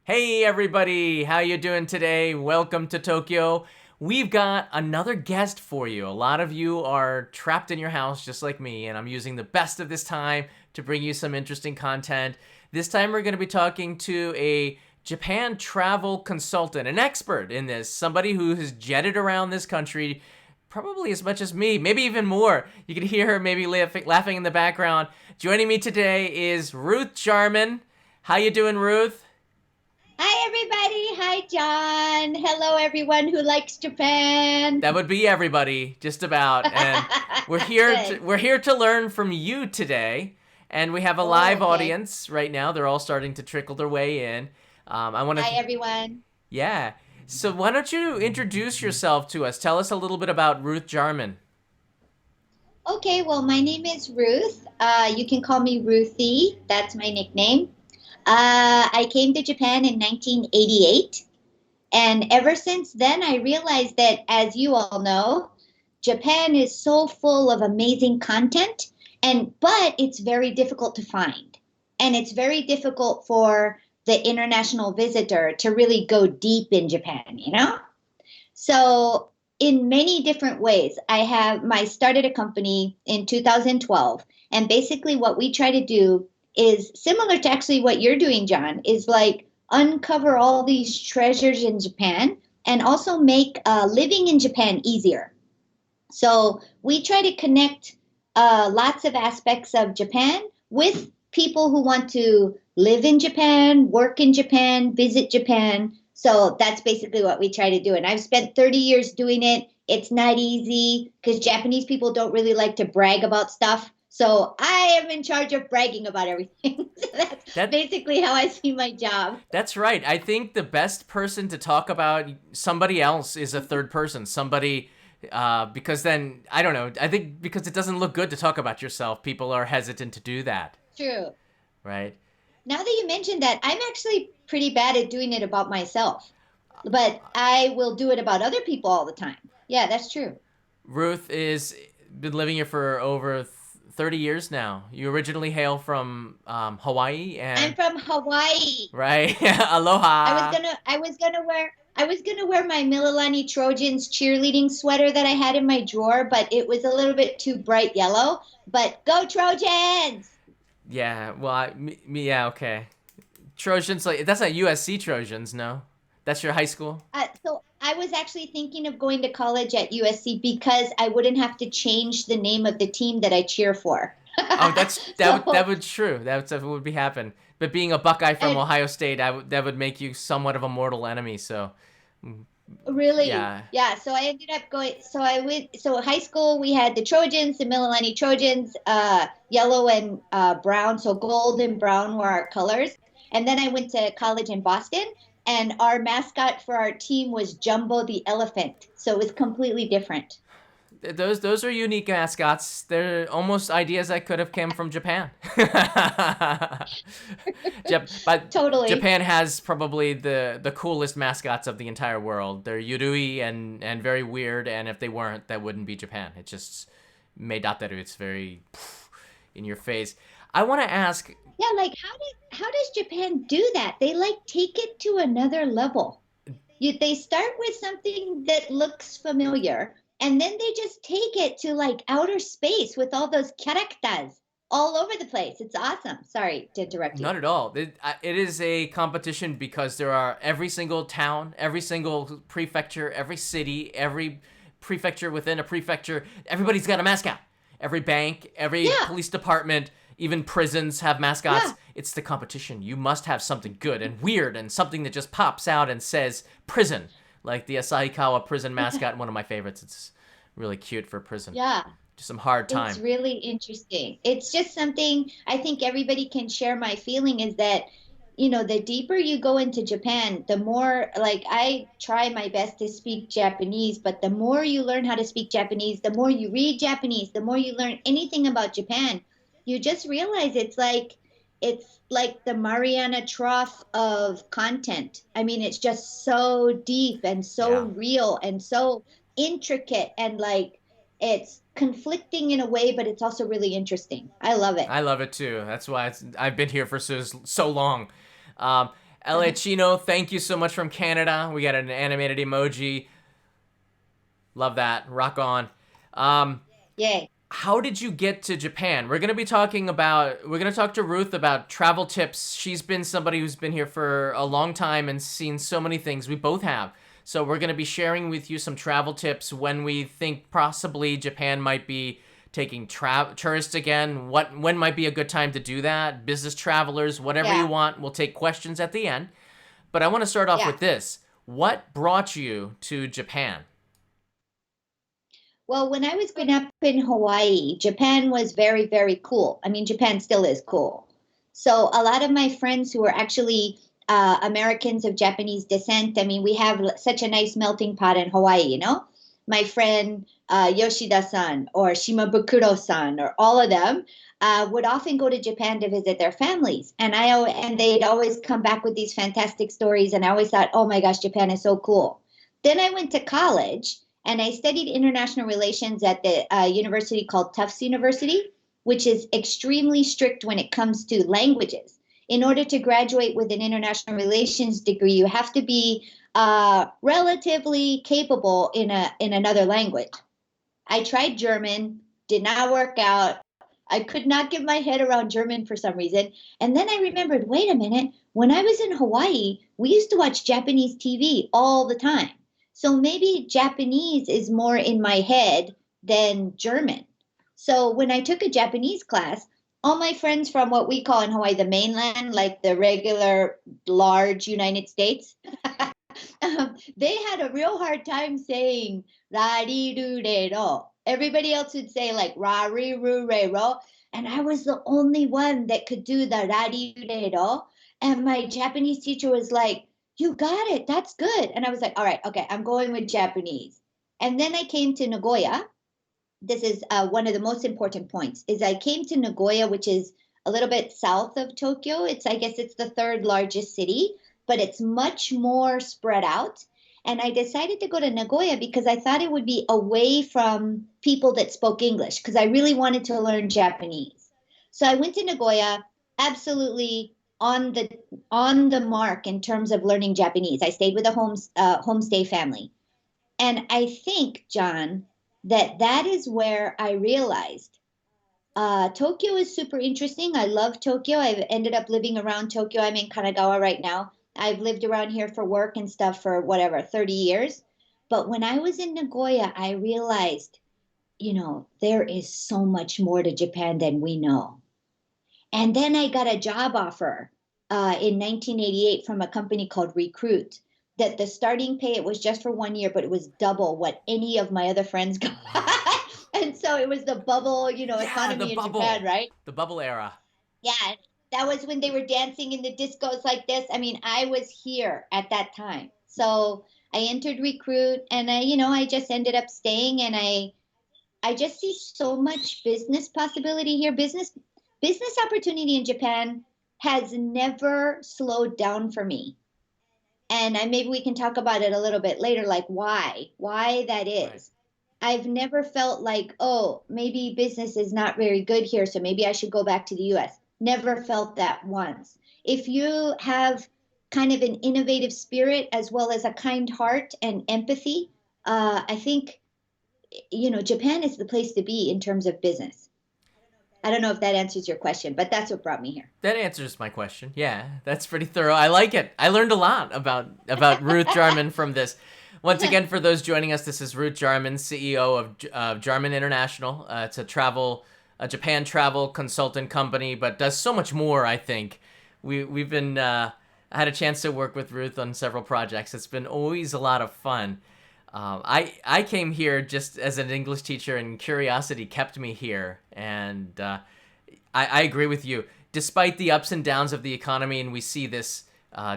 Hey everybody, how you doing today? Welcome to Tokyo. We've got another guest for you. A lot of you are trapped in your house just like me, and I'm using the best of this time to bring you some interesting content. This time we're going to be talking to a Japan travel consultant, an expert in this, somebody who has jetted around this country probably as much as me, maybe even more. You can hear her maybe laughing in the background. Joining me today is Ruth Jarman. How you doing, Ruth? Hi, everybody. Hi, John. Hello, everyone who likes Japan. That would be everybody, just about. And we're here to Good. we're here to learn from you today. And we have a Oh, live okay. audience right now. They're all starting to trickle their way in. I want Hi, to, everyone. yeah. So why don't you introduce yourself to us? Tell us a little bit about Ruth Jarman. Okay, well, my name is Ruth. You can call me Ruthie. That's my nickname. I came to Japan in 1988. And ever since then, I realized that, as you all know, Japan is so full of amazing content, but it's very difficult to find. And it's very difficult for the international visitor to really go deep in Japan? So in many different ways, I started a company in 2012, and basically what we try to do is similar to actually what you're doing, John, is like uncover all these treasures in Japan and also make living in Japan easier. So we try to connect lots of aspects of Japan with people who want to live in Japan, work in Japan, visit Japan. So that's basically what we try to do. And I've spent 30 years doing it. It's not easy because Japanese people don't really like to brag about stuff. So I am in charge of bragging about everything. So that's That basically how I see my job. that's right. I think the best person to talk about somebody else is a third person. Somebody because then I don't know. I think because it doesn't look good to talk about yourself, people are hesitant to do that, True. right? Now that you mentioned that, I'm actually pretty bad at doing it about myself, but I will do it about other people all the time. Yeah, that's true. Ruth is been living here for over 30 years now. You originally hail from Hawaii I'm and from Hawaii. right. I was Aloha. gonna I was gonna wear I was gonna wear my Mililani Trojans cheerleading sweater that I had in my drawer, but it was a little bit too bright yellow. But go Trojans! Yeah, well, yeah, okay. Trojans, like that's not USC Trojans, no. That's your high school. So I was actually thinking of going to college at USC because I wouldn't have to change the name of the team that I cheer for. Oh, that So would true. That would be happen. But being a Buckeye from and Ohio State, that would make you somewhat of a mortal enemy. So, really, yeah, yeah. So I ended up going. So I went. So high school, we had the Trojans, the Mililani Trojans, yellow and brown. So gold and brown were our colors. And then I went to college in Boston, and our mascot for our team was Jumbo the elephant. So it was completely different. those are unique mascots. They're almost ideas that could have come from Japan. But Totally. Japan has probably the coolest mascots of the entire world. They're yurui and very weird. And if they weren't, that wouldn't be Japan. It's just meidateru. It's very in your face. I want to ask. Yeah, like how does Japan do that? They like take it to another level. They start with something that looks familiar, and then they just take it to like outer space with all those characters all over the place. It's awesome. Sorry to interrupt you. Not at all. It is a competition because there are every single town, every single prefecture, every city, every prefecture within a prefecture. Everybody's got a mascot. Every bank, every Yeah, police department, even prisons have mascots. yeah. It's the competition. You must have something good and weird and something that just pops out and says prison, like the Asahikawa prison mascot, one of my favorites. It's really cute for prison. Yeah, Just some hard it's time. really interesting. It's just something I think everybody can share my feeling is that, the deeper you go into Japan, the more like I try my best to speak Japanese, but the more you learn how to speak Japanese, the more you read Japanese, the more you learn anything about Japan, you just realize it's like the Mariana Trough of content. I mean, it's just so deep and so Yeah. real and so intricate and like it's conflicting in a way, but it's also really interesting. I love it. I love it too. That's why I've been here for so long. Um, LA Chino, thank you so much from Canada. We got an animated emoji. Love that. Rock on. Um, Yay. how did you get to Japan? We're going to talk to Ruth about travel tips. She's been somebody who's been here for a long time and seen so many things. We both have. So we're going to be sharing with you some travel tips when we think possibly Japan might be taking tourists again. When might be a good time to do that? Business travelers, whatever you Yeah. want. We'll take questions at the end. But I want to start off Yeah. with this. What brought you to Japan? Well, when I was growing up in Hawaii, Japan was very, very cool. I mean, Japan still is cool. So a lot of my friends who are actually Americans of Japanese descent, I mean, we have such a nice melting pot in Hawaii, you know? My friend Yoshida-san or Shimabukuro-san or all of them would often go to Japan to visit their families. And they'd always come back with these fantastic stories. And I always thought, oh my gosh, Japan is so cool. Then I went to college and I studied international relations at the university called Tufts University, which is extremely strict when it comes to languages. In order to graduate with an international relations degree, you have to be relatively capable in another language. I tried German, did not work out. I could not get my head around German for some reason. And then I remembered, wait a minute, when I was in Hawaii, we used to watch Japanese TV all the time. So maybe Japanese is more in my head than German. So when I took a Japanese class, all my friends from what we call in Hawaii the mainland, like the regular large United States, they had a real hard time saying ra ri ru re ro. Everybody else would say like ra ri ru re ro, and I was the only one that could do the ra ri ru re ro. And my Japanese teacher was like, "You got it. That's good." And I was like, "All right, okay, I'm going with Japanese." And then I came to Nagoya. This is one of the most important points. Is I came to Nagoya, which is a little bit south of Tokyo. I guess it's the third largest city, but it's much more spread out. And I decided to go to Nagoya because I thought it would be away from people that spoke English because I really wanted to learn Japanese. So I went to Nagoya, absolutely on the mark in terms of learning Japanese. I stayed with a homestay family. And I think, John, that is where I realized Tokyo is super interesting. I love Tokyo. I've ended up living around Tokyo. I'm in Kanagawa right now. I've lived around here for work and stuff for whatever, 30 years. But when I was in Nagoya, I realized, there is so much more to Japan than we know. And then I got a job offer in 1988 from a company called Recruit. That the starting pay, it was just for 1 year, but it was double what any of my other friends got. Wow. And so it was the bubble, Yeah, the economy in Japan, bubble. right? The bubble era. Yeah, that was when they were dancing in the discos like this. I mean, I was here at that time. So I entered Recruit and I just ended up staying and I just see so much business possibility here. Business opportunity in Japan has never slowed down for me. And maybe we can talk about it a little bit later, like why that Right. is. I've never felt like, oh, maybe business is not very good here, so maybe I should go back to the US. Never felt that once. If you have kind of an innovative spirit as well as a kind heart and empathy, I think, Japan is the place to be in terms of business. I don't know if that answers your question, but that's what brought me here. That answers my question. Yeah, that's pretty thorough. I like it. I learned a lot about Ruth Jarman from this. Once again, for those joining us, this is Ruth Jarman, CEO of Jarman International. It's a Japan travel consultant company, but does so much more. I think we've been. I had a chance to work with Ruth on several projects. It's been always a lot of fun. I came here just as an English teacher, and curiosity kept me here. And I agree with you. Despite the ups and downs of the economy, and we see this,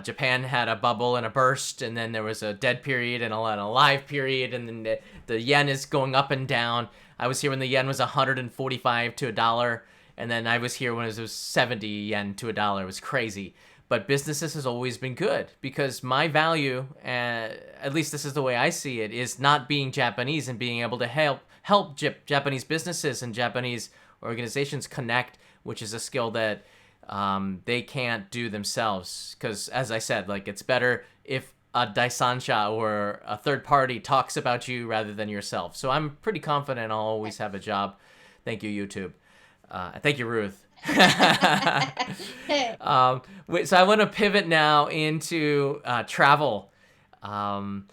Japan had a bubble and a burst, and then there was a dead period and a live period, and then the yen is going up and down. I was here when the yen was 145 to a dollar, and then I was here when it was 70 yen to a dollar. It was crazy. But businesses has always been good because my value, at least this is the way I see it, is not being Japanese and being able to help Japanese businesses and Japanese organizations connect, which is a skill that they can't do themselves. Because as I said, like it's better if a daisansha or a third party talks about you rather than yourself. So I'm pretty confident I'll always have a job. Thank you, YouTube. Thank you, Ruth. So I want to pivot now into travel. Um,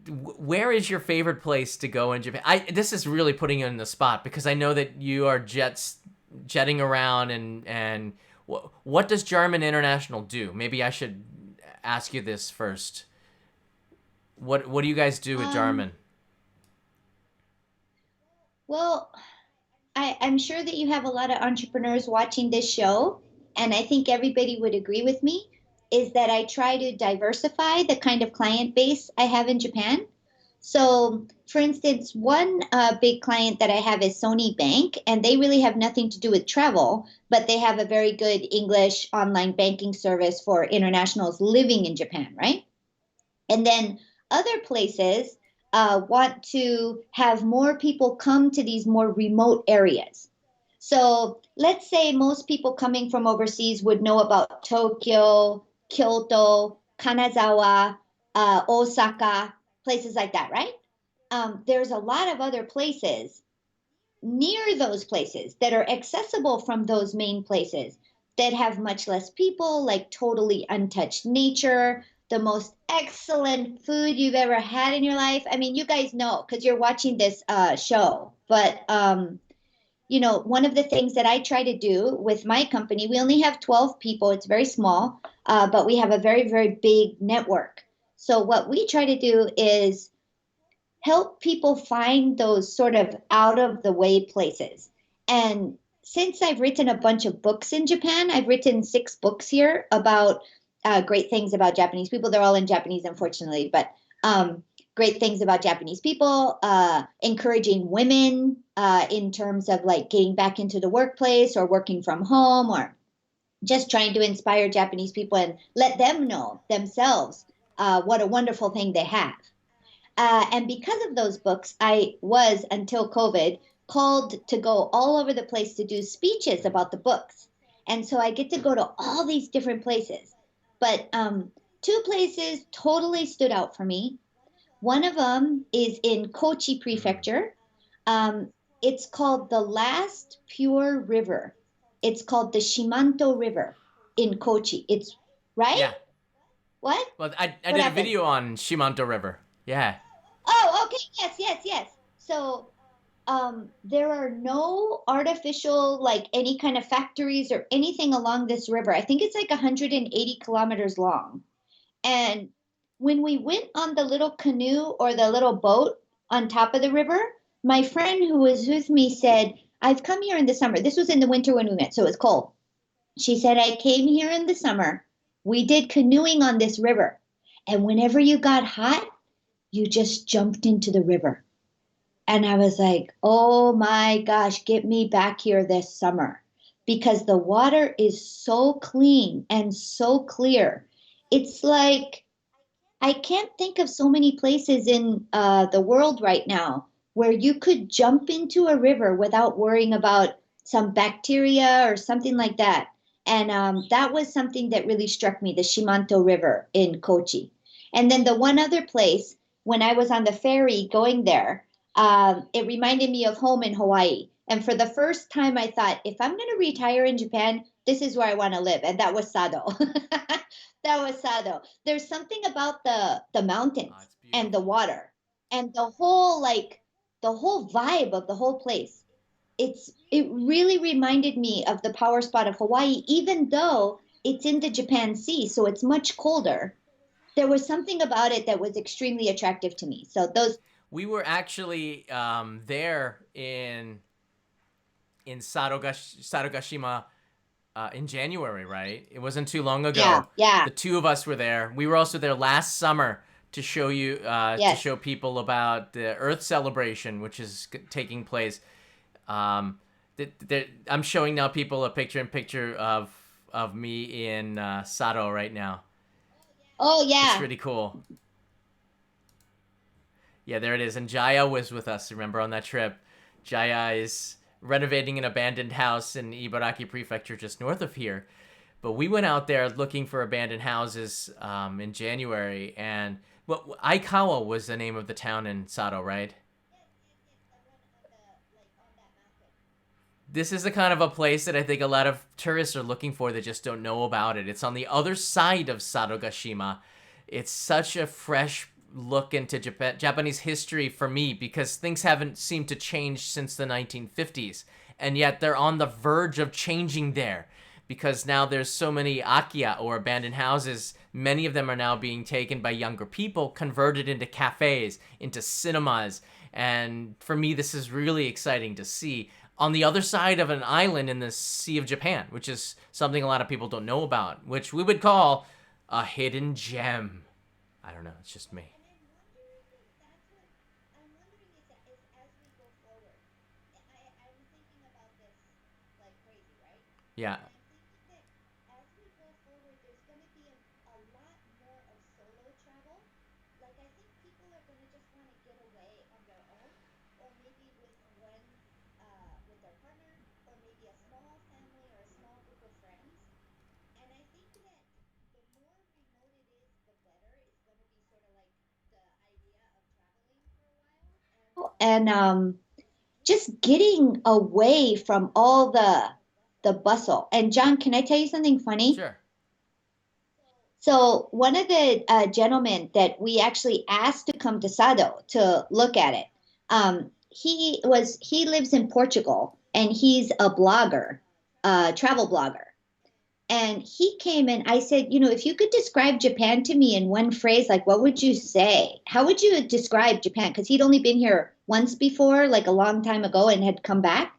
where is your favorite place to go in Japan? This is really putting you in the spot because I know that you are jetting around and what does Jarman International do? Maybe I should ask you this first. What do you guys do with um, Jarman? well, I'm sure that you have a lot of entrepreneurs watching this show, and I think everybody would agree with me, is that I try to diversify the kind of client base I have in Japan. So, for instance, one big client that I have is Sony Bank, and they really have nothing to do with travel, but they have a very good English online banking service for internationals living in Japan, right? And then other places want to have more people come to these more remote areas. So let's say most people coming from overseas would know about Tokyo, Kyoto, Kanazawa, Osaka, places like that, right? There's a lot of other places near those places that are accessible from those main places that have much less people, like totally untouched nature, the most excellent food you've ever had in your life. I mean, you guys know because you're watching this show, but one of the things that I try to do with my company, we only have 12 people, it's very small, but we have a very, very big network. So, what we try to do is help people find those sort of out of the way places. And since I've written a bunch of books in Japan, I've written 6 books here about great things about Japanese people. They're all in Japanese, unfortunately, but great things about Japanese people, encouraging women in terms of like getting back into the workplace or working from home or just trying to inspire Japanese people and let them know themselves what a wonderful thing they have. And because of those books, I was, until COVID, called to go all over the place to do speeches about the books. And so I get to go to all these different places. But 2 places totally stood out for me. One of them is in Kochi Mm. Prefecture. It's called the Last Pure River. It's called the Shimanto River in Kochi. It's right? Yeah. What? Well, I What did a happened? video on Shimanto River. Yeah. Oh, okay. Yes, yes, yes. So there are no artificial, like any kind of factories or anything along this river. I think it's like 180 kilometers long. And when we went on the little canoe or the little boat on top of the river, my friend who was with me said, I've come here in the summer. This was in the winter when we went, so it was cold. She said, I came here in the summer. We did canoeing on this river. And whenever you got hot, you just jumped into the river. And I was like, oh my gosh, get me back here this summer because the water is so clean and so clear. It's like, I can't think of so many places in the world right now where you could jump into a river without worrying about some bacteria or something like that. And that was something that really struck me, the Shimanto River in Kochi. And then the one other place, when I was on the ferry going there, it reminded me of home in Hawaii. And for the first time, I thought, if I'm going to retire in Japan, this is where I want to live. And that was Sado. That was Sado. There's something about the Oh, mountains it's and the beautiful. water and the whole vibe of the whole place. It really reminded me of the power spot of Hawaii, even though it's in the Japan Sea, so it's much colder. There was something about it that was extremely attractive to me. So those, We were actually there in Sarogashima in January, right? It wasn't too long yeah, ago. yeah, The two of us were there. We were also there last summer to show you to yes. show people about the Earth celebration, which is taking place. Um, I'm showing now people a picture in picture of me in Sato right now. Oh It's yeah, really cool. Yeah, there it is. And Jaya was with us. Remember on that trip, Jaya is renovating an abandoned house in Ibaraki Prefecture just north of here. But we went out there looking for abandoned houses in January, and well, Aikawa was the name of the town in Sato, right? This is the kind of a place that I think a lot of tourists are looking for that just don't know about it. It's on the other side of Sarogashima. It's such a fresh look into Japanese history for me because things haven't seemed to change since the 1950s. And yet they're on the verge of changing there because now there's so many akiya or abandoned houses. Many of them are now being taken by younger people, converted into cafes, into cinemas. And for me, this is really exciting to see on the other side of an island in the Sea of Japan, which is something a lot of people don't know about, which we would call a hidden gem. I don't know, it's just me. Yeah. And just getting away from all the bustle. And John, can I tell you something funny? Sure. So one of the gentlemen that we actually asked to come to Sado to look at it, he lives in Portugal and he's a blogger, travel blogger. And he came and I said, if you could describe Japan to me in one phrase, like what would you say? How would you describe Japan? Because he'd only been here once before, like a long time ago, and had come back.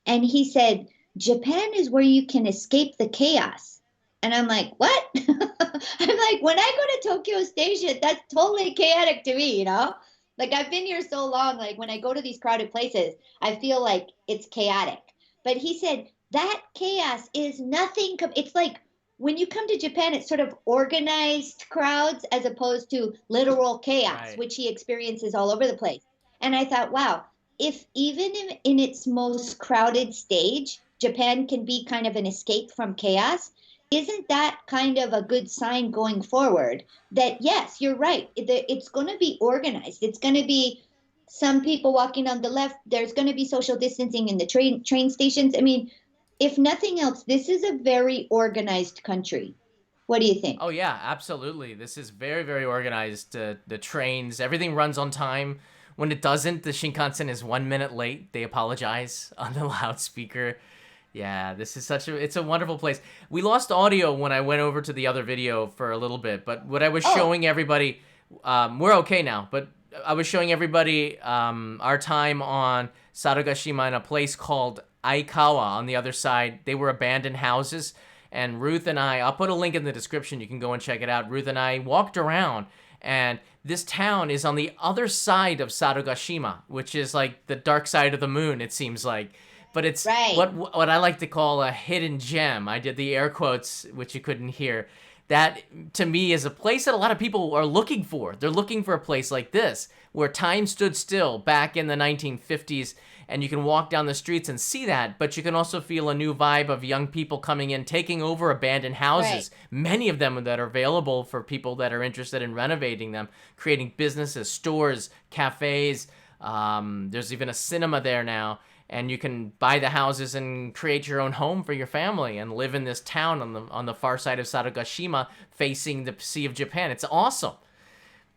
And he said, Japan is where you can escape the chaos. And I'm like, what? I'm like, when I go to Tokyo Station, that's totally chaotic to me, Like I've been here so long, like when I go to these crowded places, I feel like it's chaotic. But he said that chaos is nothing. It's like when you come to Japan, it's sort of organized crowds as opposed to literal chaos, Right. which he experiences all over the place. And I thought, wow, if even in its most crowded stage, Japan can be kind of an escape from chaos, isn't that kind of a good sign going forward that, yes, you're right, it's going to be organized. It's going to be some people walking on the left. There's going to be social distancing in the train stations. I mean, if nothing else, this is a very organized country. What do you Oh think? yeah, absolutely. This is very, very organized. The trains, everything runs on time. When it doesn't, the Shinkansen is 1 minute late. They apologize on the loudspeaker. Yeah, this is it's a wonderful place. We lost audio when I went over to the other video for a little bit, but what I was Oh, showing everybody, we're okay now, but I was showing everybody our time on Sarugashima in a place called Aikawa on the other side. They were abandoned houses. And Ruth and I'll put a link in the description. You can go and check it out. Ruth and I walked around, and this town is on the other side of Sarugashima, which is like the dark side of the moon, it seems like. But it's right. what I like to call a hidden gem. I did the air quotes, which you couldn't hear. That to me is a place that a lot of people are looking for. They're looking for a place like this where time stood still back in the 1950s, and you can walk down the streets and see that, but you can also feel a new vibe of young people coming in, taking over abandoned Right. houses, many of them that are available for people that are interested in renovating them, creating businesses, stores, cafes. There's even a cinema there now, and you can buy the houses and create your own home for your family and live in this town on the far side of Sarugashima, facing the Sea of Japan. It's awesome,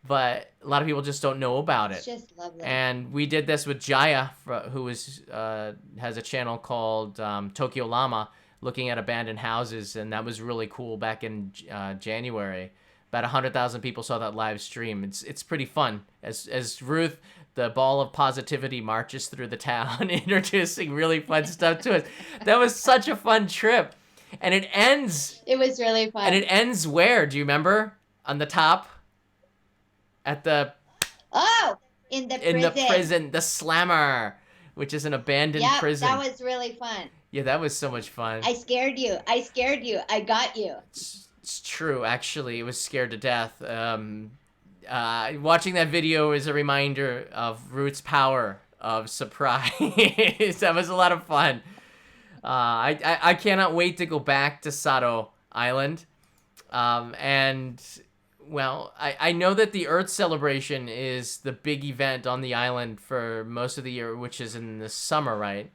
but a lot of people just don't know about It's it. just lovely. And we did this with Jaya, who has a channel called Tokyo Llama, looking at abandoned houses, and that was really cool back in January. About 100,000 people saw that live stream. It's pretty fun as Ruth, the ball of positivity, marches through the town, introducing really fun stuff to us. That was such a fun trip, and it ends. It was really And it fun. ends where? Do you remember? On the top, at the Oh, in the in the prison. prison, the Slammer, which is an abandoned Yep, that prison. was really fun. Yeah, that was so much fun. I scared you. I scared you. I got you. It's true, actually. It was scared to death. Watching that video is a reminder of Root's power of surprise. That was a lot of fun. I cannot wait to go back to Sado Island. And well, I know that the Earth celebration is the big event on the island for most of the year, which is in the summer, right?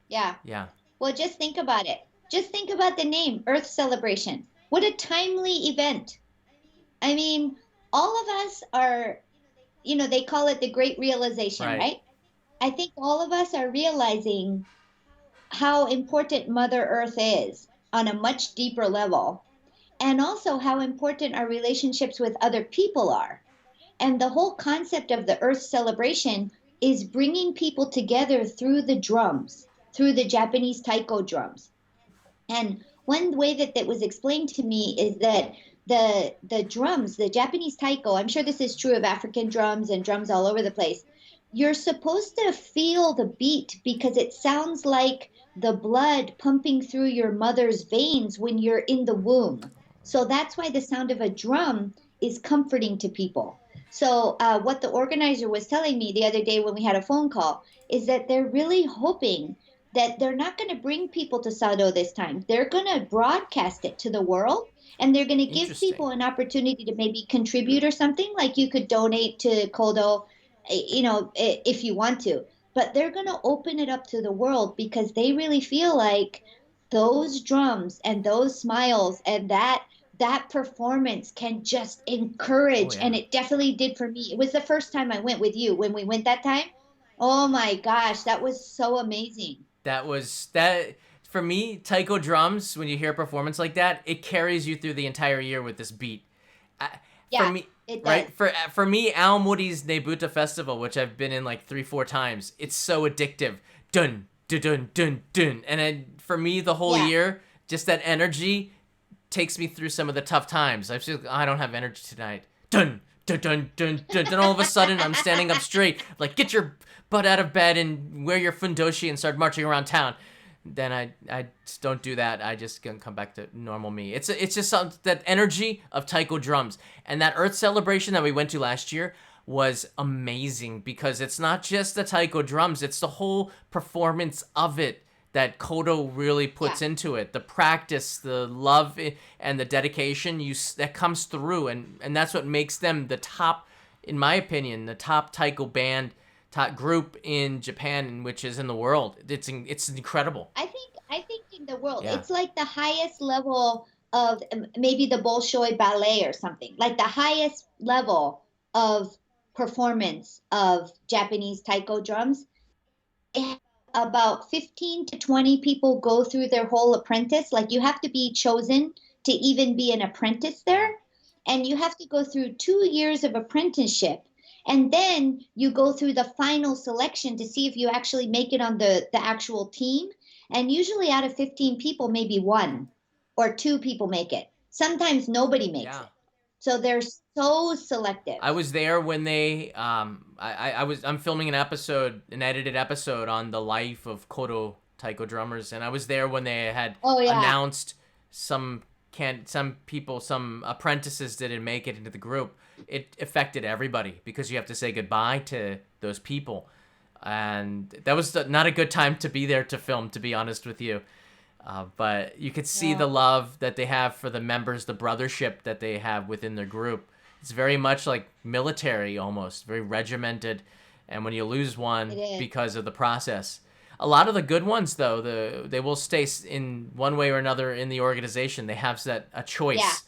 Yeah. Yeah. Well, just think about it. Just think about the name, Earth Celebration. What a timely event. I mean, all of us are, they call it the great realization, Right. right? I think all of us are realizing how important Mother Earth is on a much deeper level, and also how important our relationships with other people are. And the whole concept of the Earth celebration is bringing people together through the drums, through the Japanese taiko drums. And one way that that was explained to me is that the drums, the Japanese taiko, I'm sure this is true of African drums and drums all over the place. You're supposed to feel the beat because it sounds like the blood pumping through your mother's veins when you're in the womb. So that's why the sound of a drum is comforting to people. So, what the organizer was telling me the other day when we had a phone call is that they're really hoping that they're not going to bring people to Sado this time. They're going to broadcast it to the world, and they're going to give Interesting. people an opportunity to maybe contribute or something. Like you could donate to Kodo, if you want to. But they're going to open it up to the world because they really feel like those drums and those smiles and that performance can just Oh encourage, and yeah. it definitely did for me. It was the first time I went with you when we went that time. Oh my gosh, that was so amazing. That for me. Taiko drums. When you hear a performance like that, it carries you through the entire year with this beat. For Yeah, me, it does. right? For me, Aomori's Nebuta Festival, which I've been in like 3 4 times, it's so addictive. Dun dun dun dun dun, and for me, the whole Yeah. year, just that energy takes me through some of the tough times. I don't have energy tonight. Dun dun dun dun dun. Then all of a sudden, I'm standing up straight, like get your butt out of bed and wear your fundoshi and start marching around town. Then I just don't do that. I just gonna come back to normal me. It's just that energy of taiko drums, and that Earth celebration that we went to last year was amazing because it's not just the taiko drums; it's the whole performance of it that Kodo really Yeah. puts into it. The practice, the love, and the dedication that comes through, and that's what makes them the top, in my opinion, the top taiko band, top group in Japan, which is in the world. It's incredible. I think in the world, Yeah. it's like the highest level of maybe the Bolshoi ballet or something, like the highest level of performance of Japanese taiko drums. About 15 to 20 people go through their whole apprentice. Like you have to be chosen to even be an apprentice Yeah. there. And you have to go through 2 years of apprenticeship. And then you go through the final selection to see if you actually make it on the actual team. And usually out of 15 people, maybe one or two people make it. Sometimes nobody makes Yeah. it. So they're so selective. I was there when they I'm filming an edited episode on the life of Kodo taiko drummers, and I was there when they had Oh, yeah. announced some some apprentices didn't make it into the group. It affected everybody because you have to say goodbye to those people, and that was not a good time to be there to film, to be honest with you. But you could see the No, love that they have for the members, the brothership that they have within their group. It's very much like military almost, very regimented. And when you lose it one is. because of the process, a lot of the good ones though, they will stay in one way or another in the organization. They have that a Yeah, choice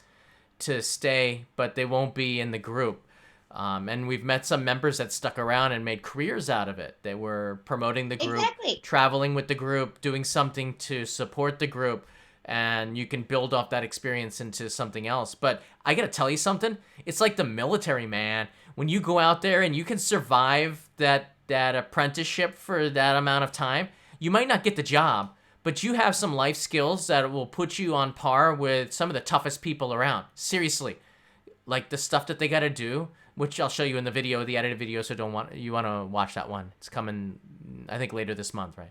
to stay, but they won't be in the group. And we've met some members that stuck around and made careers out of it. They were promoting the group, exactly. traveling with the group, doing something to support the group, and you can build off that experience into something else. But I gotta tell you something, it's like the military, man. When you go out there and you can survive that apprenticeship for that amount of time, you might not get the job, but you have some life skills that will put you on par with some of the toughest people around. Seriously, like the stuff that they got to do, which I'll show you in the video, the edited video. So don't want you want to watch that one. It's coming, I think, later this month, right?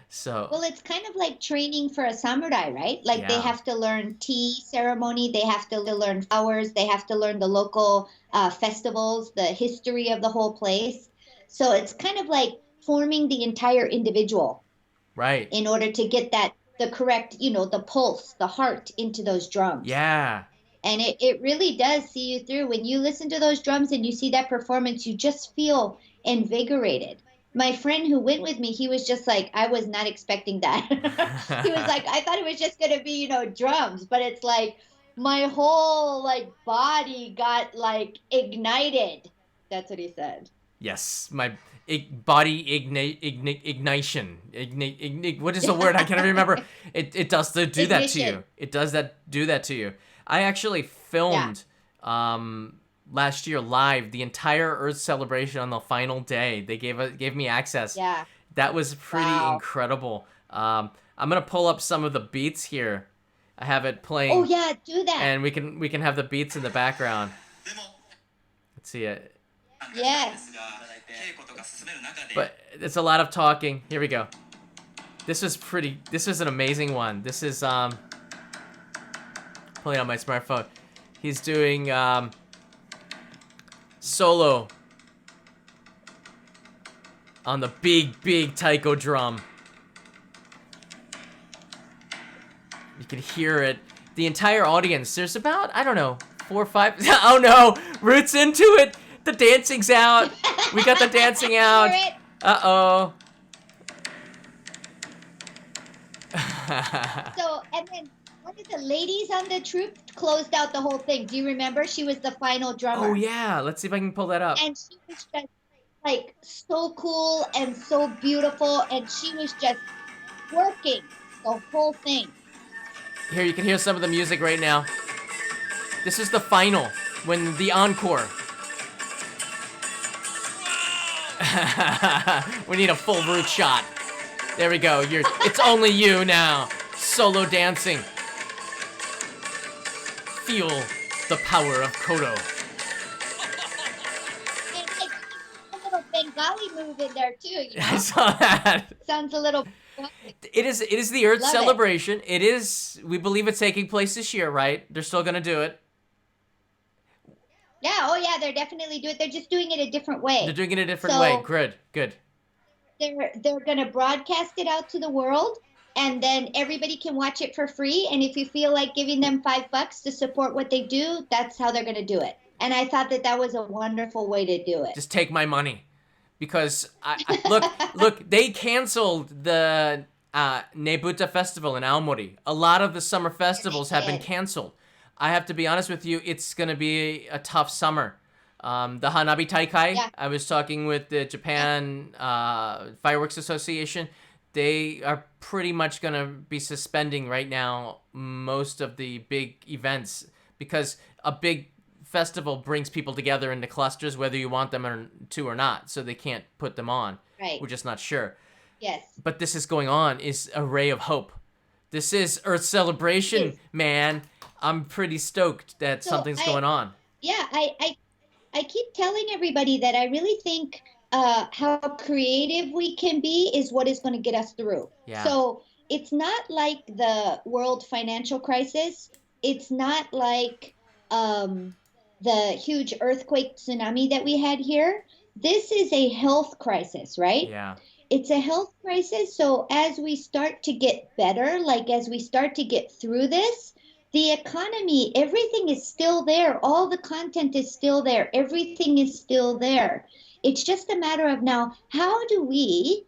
So Well, it's kind of like training for a samurai, right? Like they yeah, have to learn tea ceremony, they have to learn flowers, they have to learn the local festivals, the history of the whole place. So it's kind of like forming the entire individual Right. in order to get that the correct, the pulse, the heart into those drums. Yeah. And it really does see you through. When you listen to those drums and you see that performance, you just feel invigorated. My friend who went with me, he was just like, I was not expecting that. He was like, I thought it was just gonna be, drums, but it's like my whole like body got like ignited. That's what he said. Yes, my body ignition. What is the word? I can't remember. It does do that to Ignition. you. It does do that to you. I actually Yeah. filmed last year live the entire Earth celebration on the final day. They gave me access. Yeah. That was pretty Wow. incredible. I'm gonna pull up some of the beats here. I have it Oh playing, yeah, do that. and we can have the beats in the background. Let's see it. Yes. But it's a lot of talking. Here we go. This was an amazing one. This is pulling on my smartphone. He's doing solo on the big taiko drum. You can hear it. The entire audience, there's about, I don't know, 4 or 5. Oh no, Ruth's into it. The dancing's out. We got the dancing out. Hear it? Uh-oh. So, and then one of the ladies on the troupe closed out the whole thing. Do you remember? She was the final drummer. Oh yeah, let's see if I can pull that up. And she was just like so cool and so beautiful. And she was just working the whole thing. Here, you can hear some of the music right now. This is the final, when the encore. We need a full Ruth shot. There we go. It's only you now. Solo dancing. Feel the power of Kodo. And like a little Bengali move in there too, I saw that. Sounds a little. It is the Earth Love it. celebration. It is. We believe it's taking place this year, right? They're still gonna do it. Yeah, oh yeah, they're definitely doing it. They're just doing it a different way. They're doing it a different So- way. Good. They're going to broadcast it out to the world, and then everybody can watch it for free. And if you feel like giving them $5 to support what they do, that's how they're going to do it. And I thought that was a wonderful way to do it. Just take my money, because I look. They canceled the Nebuta Festival in Aomori. A lot of the summer festivals have been canceled. I have to be honest with you. It's gonna be a tough summer. The Hanabi Taikai. Yeah. I was talking with the Japan Fireworks Association. They are pretty much gonna be suspending right now most of the big events, because a big festival brings people together into clusters, whether you want them to or not. So they can't put them on. Right. We're just not sure. Yes. But this is going on is a ray of hope. This is Earth celebration, Yes. man. I'm pretty stoked that something's going on. Yeah, I keep telling everybody that I really think how creative we can be is what is going to get us through. Yeah. So it's not like the world financial crisis. It's not like the huge earthquake tsunami that we had here. This is a health crisis, right? Yeah. It's a health crisis. So as we start to get better, like as we start to get through this, the economy, everything is still there. All the content is still there. Everything is still there. It's just a matter of now, how do we,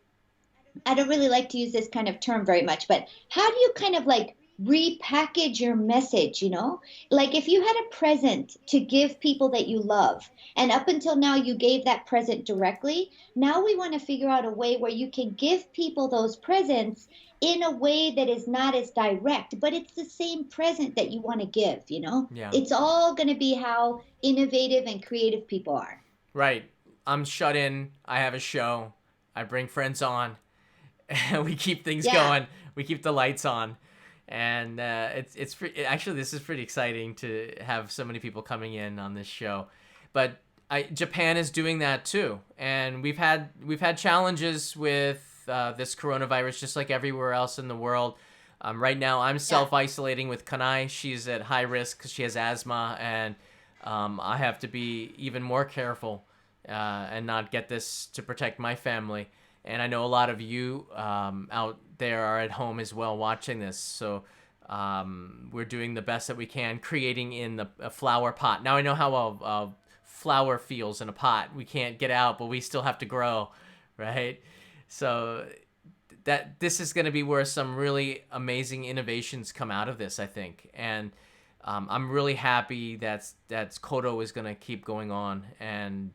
I don't really like to use this kind of term very much, but how do you kind of like repackage your message, you know? Like if you had a present to give people that you love, and up until now you gave that present directly, now we want to figure out a way where you can give people those presents in a way that is not as direct, but it's the same present that you want to give, you know? Yeah. It's all going to be how innovative and creative people are. Right. I'm shut in. I have a show. I bring friends on. We keep things going. We keep the lights on. And actually, this is pretty exciting to have so many people coming in on this show. But Japan is doing that too. And we've had challenges with this coronavirus, just like everywhere else in the world. Right now, I'm self-isolating with Kanai. She's at high risk because she has asthma, and I have to be even more careful and not get this to protect my family. And I know a lot of you out there are at home as well watching this. So we're doing the best that we can, creating in a flower pot. Now I know how a flower feels in a pot. We can't get out, but we still have to grow, right? So that this is going to be where some really amazing innovations come out of this, I think. And I'm really happy that Kodo is going to keep going on and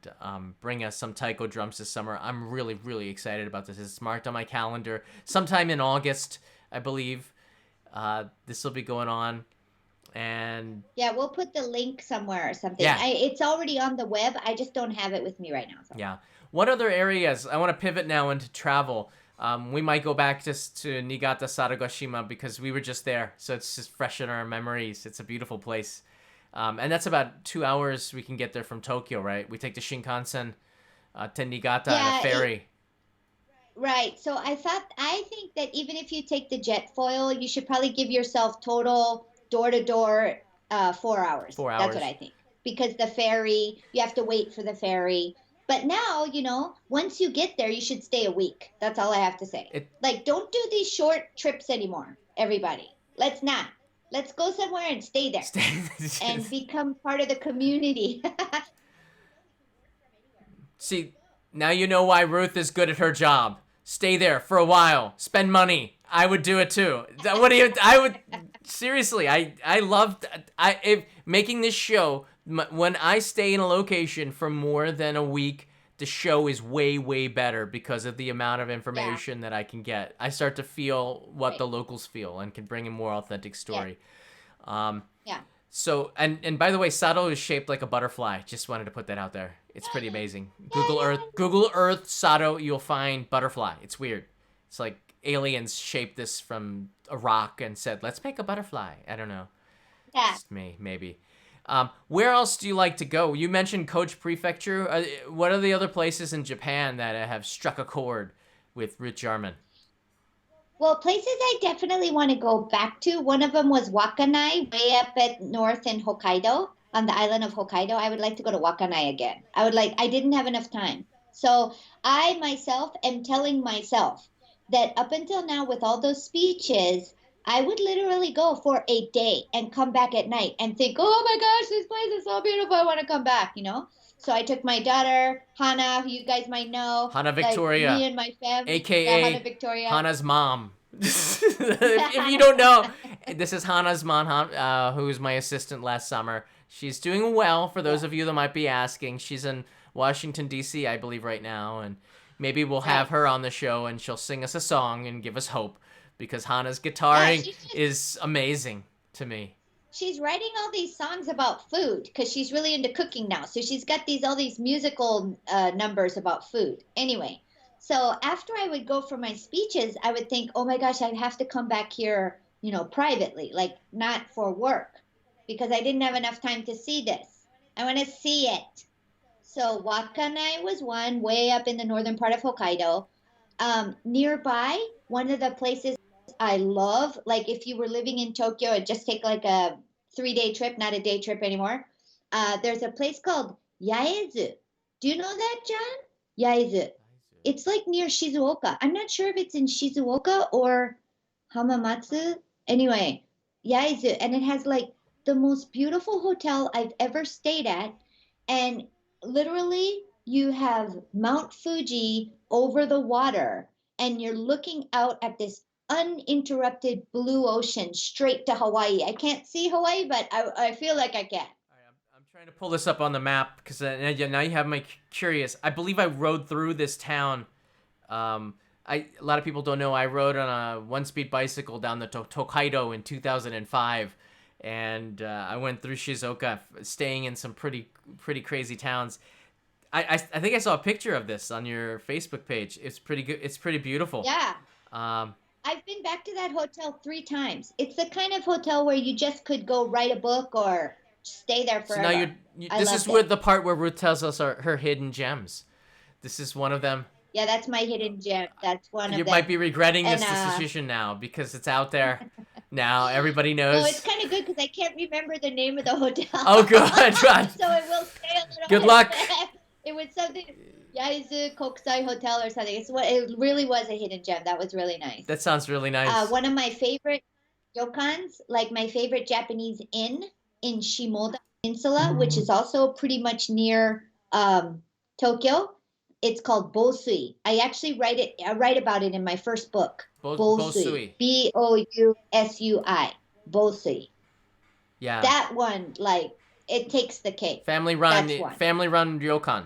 bring us some taiko drums this summer. I'm really, really excited about this. It's marked on my calendar. Sometime in August, I believe, this will be going on. And yeah, we'll put the link somewhere or something. Yeah. It's already on the web. I just don't have it with me right now. So. Yeah. What other areas? I want to pivot now into travel. We might go back just to Niigata, Saragoshima, because we were just there. So it's just fresh in our memories. It's a beautiful place. And that's about 2 hours we can get there from Tokyo, right? We take the Shinkansen to Niigata and a ferry. Right. So I think that even if you take the jet foil, you should probably give yourself total door-to-door 4 hours. 4 hours. That's what I think. Because the ferry, you have to wait for the ferry. But now, once you get there, you should stay a week. That's all I have to say. Don't do these short trips anymore, everybody. Let's not. Let's go somewhere and stay there and become part of the community. See, now you know why Ruth is good at her job. Stay there for a while. Spend money. I would do it too. Seriously, I loved making this show. When I stay in a location for more than a week, the show is way, way better because of the amount of information that I can get. I start to feel what the locals feel and can bring a more authentic story. Yeah. So, and by the way, Sato is shaped like a butterfly. Just wanted to put that out there. It's pretty amazing. Google Earth Sato, you'll find butterfly. It's weird. It's like aliens shaped this from a rock and said, let's make a butterfly. I don't know. Yeah. Just me, maybe. Where else do you like to go? You mentioned Kochi Prefecture. What are the other places in Japan that have struck a chord with Ruth Jarman? Well, places I definitely want to go back to. One of them was Wakanai, way up at north in Hokkaido, on the island of Hokkaido. I would like to go to Wakanai again. I didn't have enough time. So I myself am telling myself that up until now, with all those speeches, I would literally go for a day and come back at night and think, oh my gosh, this place is so beautiful. I want to come back, So I took my daughter, Hana, who you guys might know. Hana Victoria. Me and my family. AKA Hana Victoria. Hana's mom. If you don't know, this is Hana's mom, who was my assistant last summer. She's doing well, for those of you that might be asking. She's in Washington, D.C., I believe, right now. And maybe we'll have her on the show and she'll sing us a song and give us hope. Because Hana's guitaring is amazing to me. She's writing all these songs about food because she's really into cooking now. So she's got all these musical numbers about food. Anyway, so after I would go for my speeches, I would think, oh my gosh, I'd have to come back here, privately, like not for work, because I didn't have enough time to see this. I want to see it. So Wakanai was one, way up in the northern part of Hokkaido. Nearby, one of the places I love, like if you were living in Tokyo, it'd just take like a 3-day trip, not a day trip anymore. There's a place called Yaezu. Do you know that, John? Yaezu. It's like near Shizuoka. I'm not sure if it's in Shizuoka or Hamamatsu. Anyway, Yaezu. And it has like the most beautiful hotel I've ever stayed at. And literally you have Mount Fuji over the water and you're looking out at this uninterrupted blue ocean straight to Hawaii. I can't see Hawaii, but I feel like I can. All right, I'm trying to pull this up on the map because now you have me curious. I believe I rode through this town. A lot of people don't know I rode on a one-speed bicycle down the Tokaido in 2005, and I went through Shizuoka, staying in some pretty crazy towns. I think I saw a picture of this on your Facebook page. It's pretty good. It's pretty beautiful. Yeah. I've been back to that hotel 3 times. It's the kind of hotel where you just could go write a book or stay there forever. So now this is where the part where Ruth tells us her hidden gems. This is one of them. Yeah, that's my hidden gem. That's one of them. You might be regretting this decision now because it's out there. Now everybody knows. Well, it's kind of good because I can't remember the name of the hotel. Oh, good. So it will stay a little Good bit. luck. It was something, Yaizu Kokusai Hotel or something. It really was a hidden gem. That was really nice. That sounds really nice. One of my favorite ryokans, like my favorite Japanese inn in Shimoda Peninsula, which is also pretty much near Tokyo. It's called Bosui. I write about it in my first book, Bosui. Bosui. Bousui. Bosui. Yeah. That one, like, it takes the cake. Family run. That's one. Family run ryokan.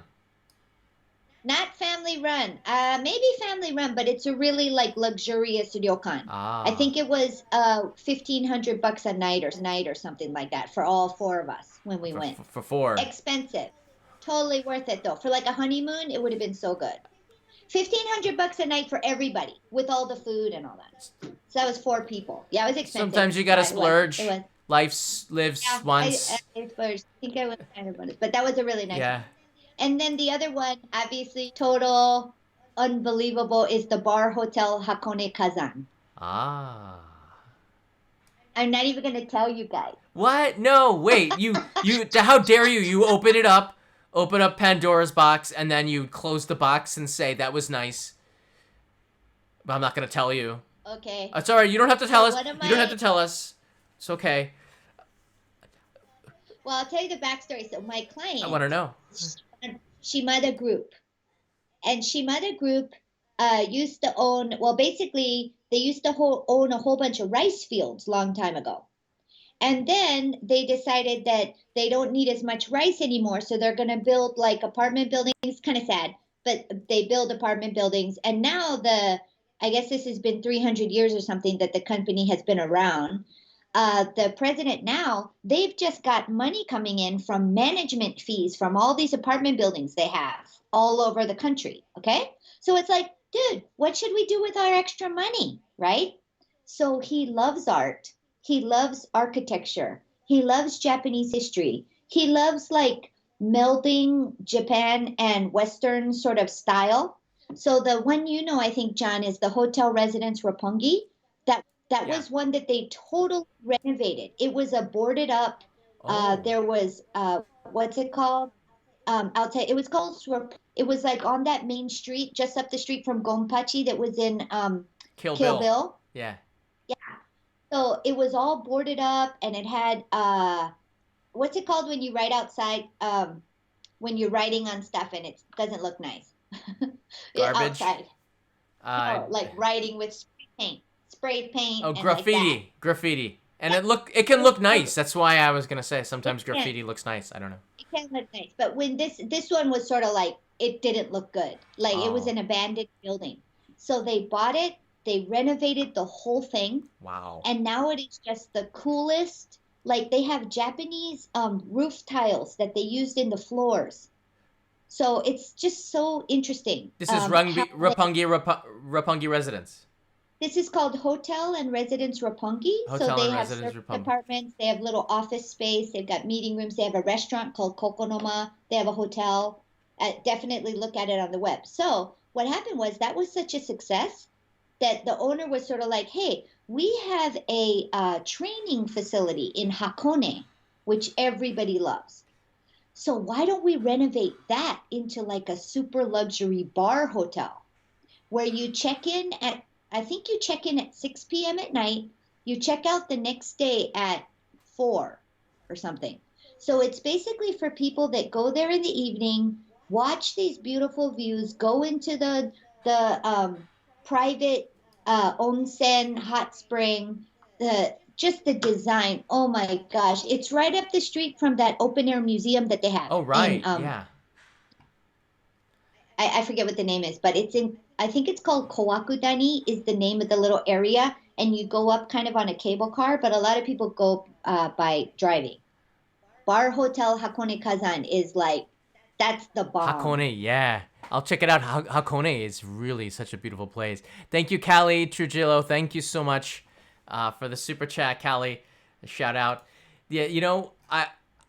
Not family run. Maybe family run, but it's a really like luxurious ryokan. I Ah. think it was $1,500 a night or something like that for all four of us when we went. For four. Expensive. Totally worth it though. For like a honeymoon, it would have been so good. $1,500 a night for everybody with all the food and all that. So that was four people. Yeah, it was expensive. Sometimes you gotta Yeah, splurge. It was. Life lives Yeah, once. I splurged. I think I was kind of bonus, but that was a really nice Yeah. one. And then the other one, obviously, total unbelievable, is the Bar Hotel Hakone Kazan. Ah. I'm not even gonna tell you guys. What? No, wait. How dare you? You open up Pandora's box, and then you close the box and say, that was nice. But I'm not going to tell you. Okay. It's all right. You don't have to tell us. One of You don't have my, to tell us. It's okay. well, I'll tell you the backstory. So my I want to client, know. Shimada Group, and Shimada Group used to own, well, basically, they used to own a whole bunch of rice fields long time ago. And then they decided that they don't need as much rice anymore, so they're going to build like apartment buildings. Kind of sad, but they build apartment buildings. And now I guess this has been 300 years or something that the company has been around. The president now, they've just got money coming in from management fees from all these apartment buildings they have all over the country. Okay. So it's like, dude, what should we do with our extra money? Right. So he loves art. He loves architecture. He loves Japanese history. He loves like melding Japan and Western sort of style. So the one I think, John, is the Hotel Residence Roppongi. That Yeah. was one that they totally renovated. It was a boarded up. Oh. There was what's it called? I'll tell you, it was called. It was like on that main street, just up the street from Gonpachi, that was in Kill Kill Bill. Bill. Yeah. Yeah. So it was all boarded up, and it had what's it called when you write outside? When you're writing on stuff and it doesn't look nice. Garbage. Outside. Uh, No, like writing with spray paint, oh, and like that. graffiti. And it can look nice. That's why I was gonna say sometimes graffiti looks nice. I don't know. It can look nice, but when this one was sort of like, it didn't look good. Like it was Oh. an abandoned building, so they bought it. They renovated the whole thing, Wow. and now it is just the coolest. Like they have Japanese roof tiles that they used in the floors. So it's just so interesting. This is Roppongi Residence. This is called Hotel and Residence Roppongi. So Hotel they and have Residence service Roppongi. apartments, they have little office space, they've got meeting rooms, they have a restaurant called Kokonoma, they have a hotel. Definitely look at it on the web. So what happened was that was such a success that the owner was sort of like, hey, we have a training facility in Hakone, which everybody loves. So why don't we renovate that into like a super luxury bar hotel where you check in at, I think you check in at 6 p.m. at night, you check out the next day at 4 or something. So it's basically for people that go there in the evening, watch these beautiful views, go into the private onsen hot spring, the design. Oh my gosh, it's right up the street from that open air museum that they have Oh in right. Yeah. I forget what the name is, but it's in, I think it's called Kawakudani is the name of the little area, and you go up kind of on a cable car, but a lot of people go by driving. Bar Hotel Hakone Kazan is like, that's the bomb. Hakone. Yeah. I'll check it out. Hakone is really such a beautiful place. Thank you, Callie Trujillo. Thank you so much for the super chat, Callie. Shout out. Yeah,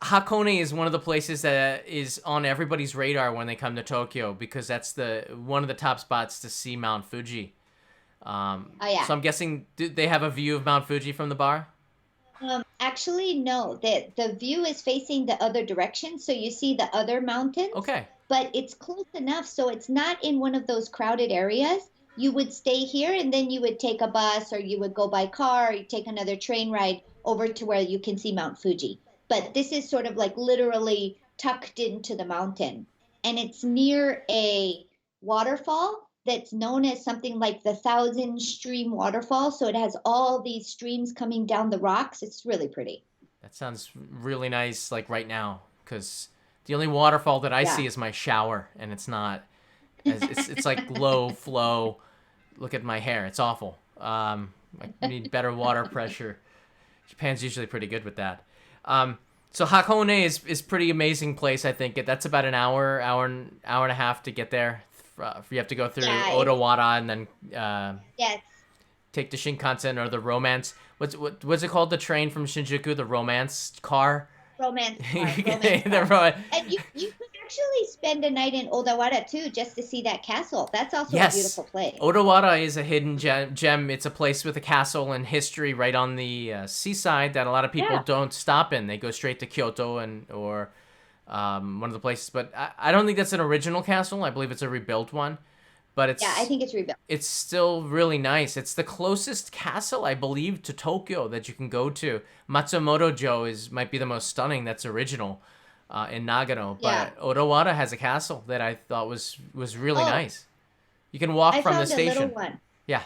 Hakone is one of the places that is on everybody's radar when they come to Tokyo because that's one of the top spots to see Mount Fuji. Oh yeah. So I'm guessing do they have a view of Mount Fuji from the bar? Actually, no. The view is facing the other direction, so you see the other mountains. Okay. but it's close enough so it's not in one of those crowded areas. You would stay here and then you would take a bus or you would go by car or you take another train ride over to where you can see Mount Fuji. But this is sort of like literally tucked into the mountain. And it's near a waterfall that's known as something like the Thousand Stream Waterfall. So it has all these streams coming down the rocks. It's really pretty. That sounds really nice, like right now, because the only waterfall that I Yeah. see is my shower, and it's not as it's like low flow. Look at my hair; it's awful. I need better water pressure. Japan's usually pretty good with that. So Hakone is pretty amazing place. I think that's about an hour and a half to get there. You have to go through Yeah, Odawara and then yes, take the Shinkansen or the romance. What's it called? The train from Shinjuku, the romance car. romance car, romance The car. And you could actually spend a night in Odawara too, just to see that castle. That's also a Yes, beautiful place. Odawara is a hidden gem. It's a place with a castle and history right on the seaside that a lot of people Yeah, don't stop in. They go straight to Kyoto and or one of the places. But I don't think that's an original castle. I believe it's a rebuilt one. But yeah, I think it's rebuilt. it's still really nice. It's the closest castle, I believe, to Tokyo that you can go to. Matsumoto-jo is might be the most stunning. That's original in Nagano, Yeah. but Odawara has a castle that I thought was really Oh, nice. You can walk I from the found a little station. one. Yeah.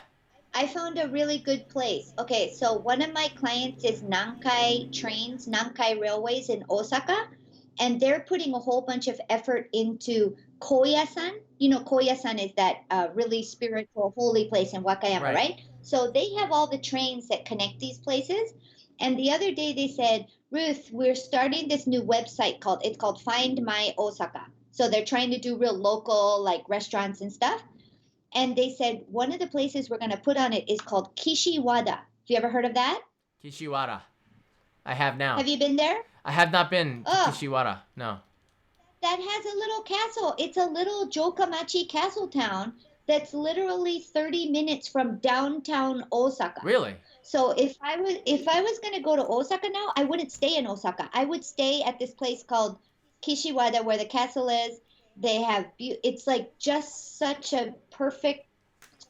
I found a really good place. Okay, so one of my clients is Nankai Trains, Nankai Railways in Osaka, and they're putting a whole bunch of effort into Koyasan. You know, Koyasan is that really spiritual, holy place in Wakayama, Right. right? So they have all the trains that connect these places. And the other day they said, Ruth, we're starting this new website called Find My Osaka. So they're trying to do real local like restaurants and stuff. And they said one of the places we're going to put on it is called Kishiwada. Have you ever heard of that? Kishiwara. I have now. Have you been there? I have not been to Oh, Kishiwara. No. that has a little castle. It's a little Jokamachi castle town that's literally 30 minutes from downtown Osaka. Really? So if I was going to go to Osaka now, I wouldn't stay in Osaka. I would stay at this place called Kishiwada where the castle is. They have it's like just such a perfect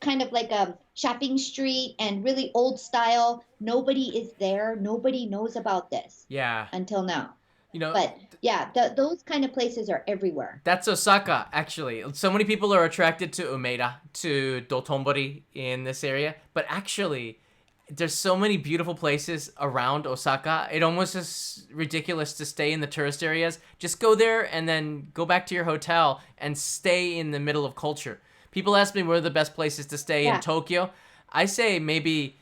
kind of like a shopping street and really old style. Nobody is there. Nobody knows about this Yeah. until now. You know, But yeah, those kind of places are everywhere. that's Osaka, actually. So many people are attracted to Umeda, to Dotonbori in this area. But actually, there's so many beautiful places around Osaka. It almost is ridiculous to stay in the tourist areas. Just go there and then go back to your hotel and stay in the middle of culture. People ask me where are the best places to stay in Yeah. Tokyo. I say maybe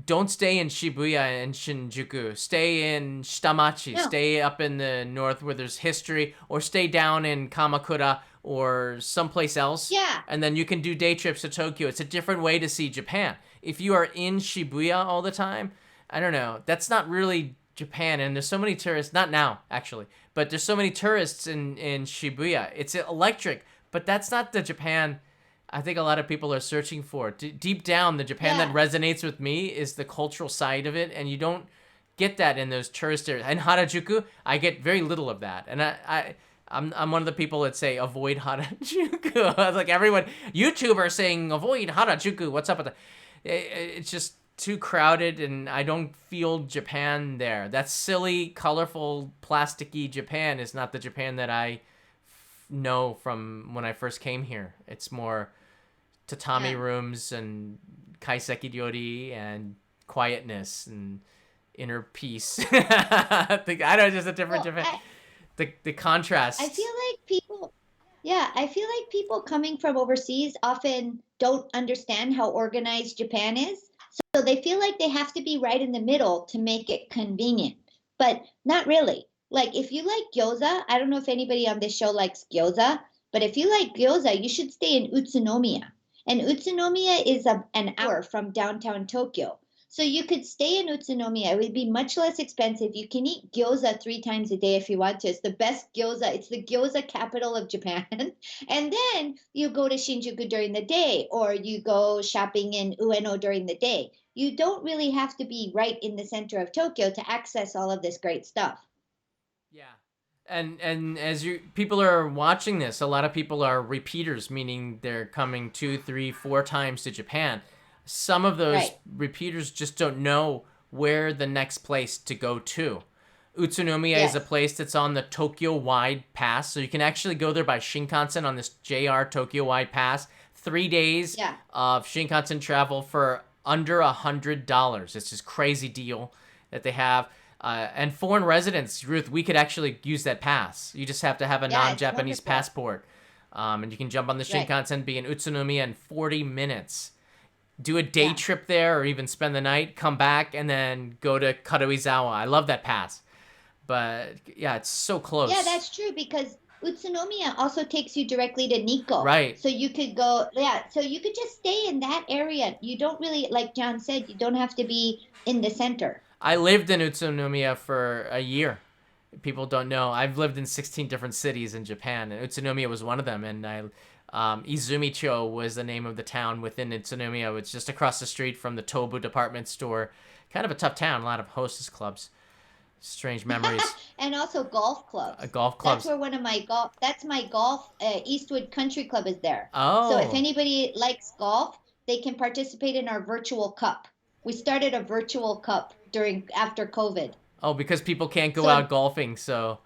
don't stay in Shibuya and Shinjuku. Stay in Shitamachi. No. Stay up in the north where there's history, or stay down in Kamakura or someplace else. Yeah. And then you can do day trips to Tokyo. It's a different way to see Japan. If you are in Shibuya all the time, I don't know. That's not really Japan. And there's so many tourists, not now, actually, but there's so many tourists in Shibuya. It's electric, but that's not the Japan I think a lot of people are searching for. Deep down, the Japan that Yeah. resonates with me is the cultural side of it, and you don't get that in those tourist areas. In Harajuku, I get very little of that, and I'm one of the people that say avoid Harajuku. I was like everyone, YouTubers saying avoid Harajuku. What's up with that? It's just too crowded, and I don't feel Japan there. That silly, colorful, plasticky Japan is not the Japan that I know from when I first came here. It's more tatami Yeah. rooms and kaiseki ryori and quietness and inner peace. I don't know, just a different Well, Japan. I, The I feel contrast. like people, yeah, I feel like people coming from overseas often don't understand how organized Japan is. So they feel like they have to be right in the middle to make it convenient, but not really. Like if you like gyoza, I don't know if anybody on this show likes gyoza, but if you like gyoza, you should stay in Utsunomiya. And Utsunomiya is an hour from downtown Tokyo. So you could stay in Utsunomiya. It would be much less expensive. You can eat gyoza 3 times a day if you want to. It's the best gyoza. It's the gyoza capital of Japan. And then you go to Shinjuku during the day, or you go shopping in Ueno during the day. You don't really have to be right in the center of Tokyo to access all of this great stuff. Yeah. And as you people are watching this, a lot of people are repeaters, meaning they're coming 2, 3, 4 times to Japan. Some of those Right. repeaters just don't know where the next place to go to. Utsunomiya is a Yes. place that's on the Tokyo Wide Pass, so you can actually go there by Shinkansen on this JR Tokyo Wide Pass. 3 days Yeah. of Shinkansen travel for under $100. It's just crazy deal that they have. And foreign residents, Ruth, we could actually use that pass. You just have to have a Yeah, it's non-Japanese wonderful. passport, and you can jump on the Right. Shinkansen, be in Utsunomiya in 40 minutes. Do a day Yeah. trip there, or even spend the night, come back, and then go to Karuizawa. I love that pass, but yeah, it's so Yeah, close. that's true because Utsunomiya also takes you directly to Nikko. Right. So you could go, yeah, so you could just stay in that area. You don't really, like John said, you don't have to be in the center. I lived in Utsunomiya for a year. People don't know. I've lived in 16 different cities in Japan, and Utsunomiya was one of them. And Izumicho was the name of the town within Utsunomiya. It's just across the street from the Tobu department store. Kind of a tough town. A lot of hostess clubs. Strange memories. And also golf clubs. Golf That's clubs. where one of my golf, that's my golf, Eastwood Country Club is there. So if Oh. anybody likes golf, they can participate in our virtual cup. We started a virtual cup after COVID. Oh, because people can't go So out golfing, so.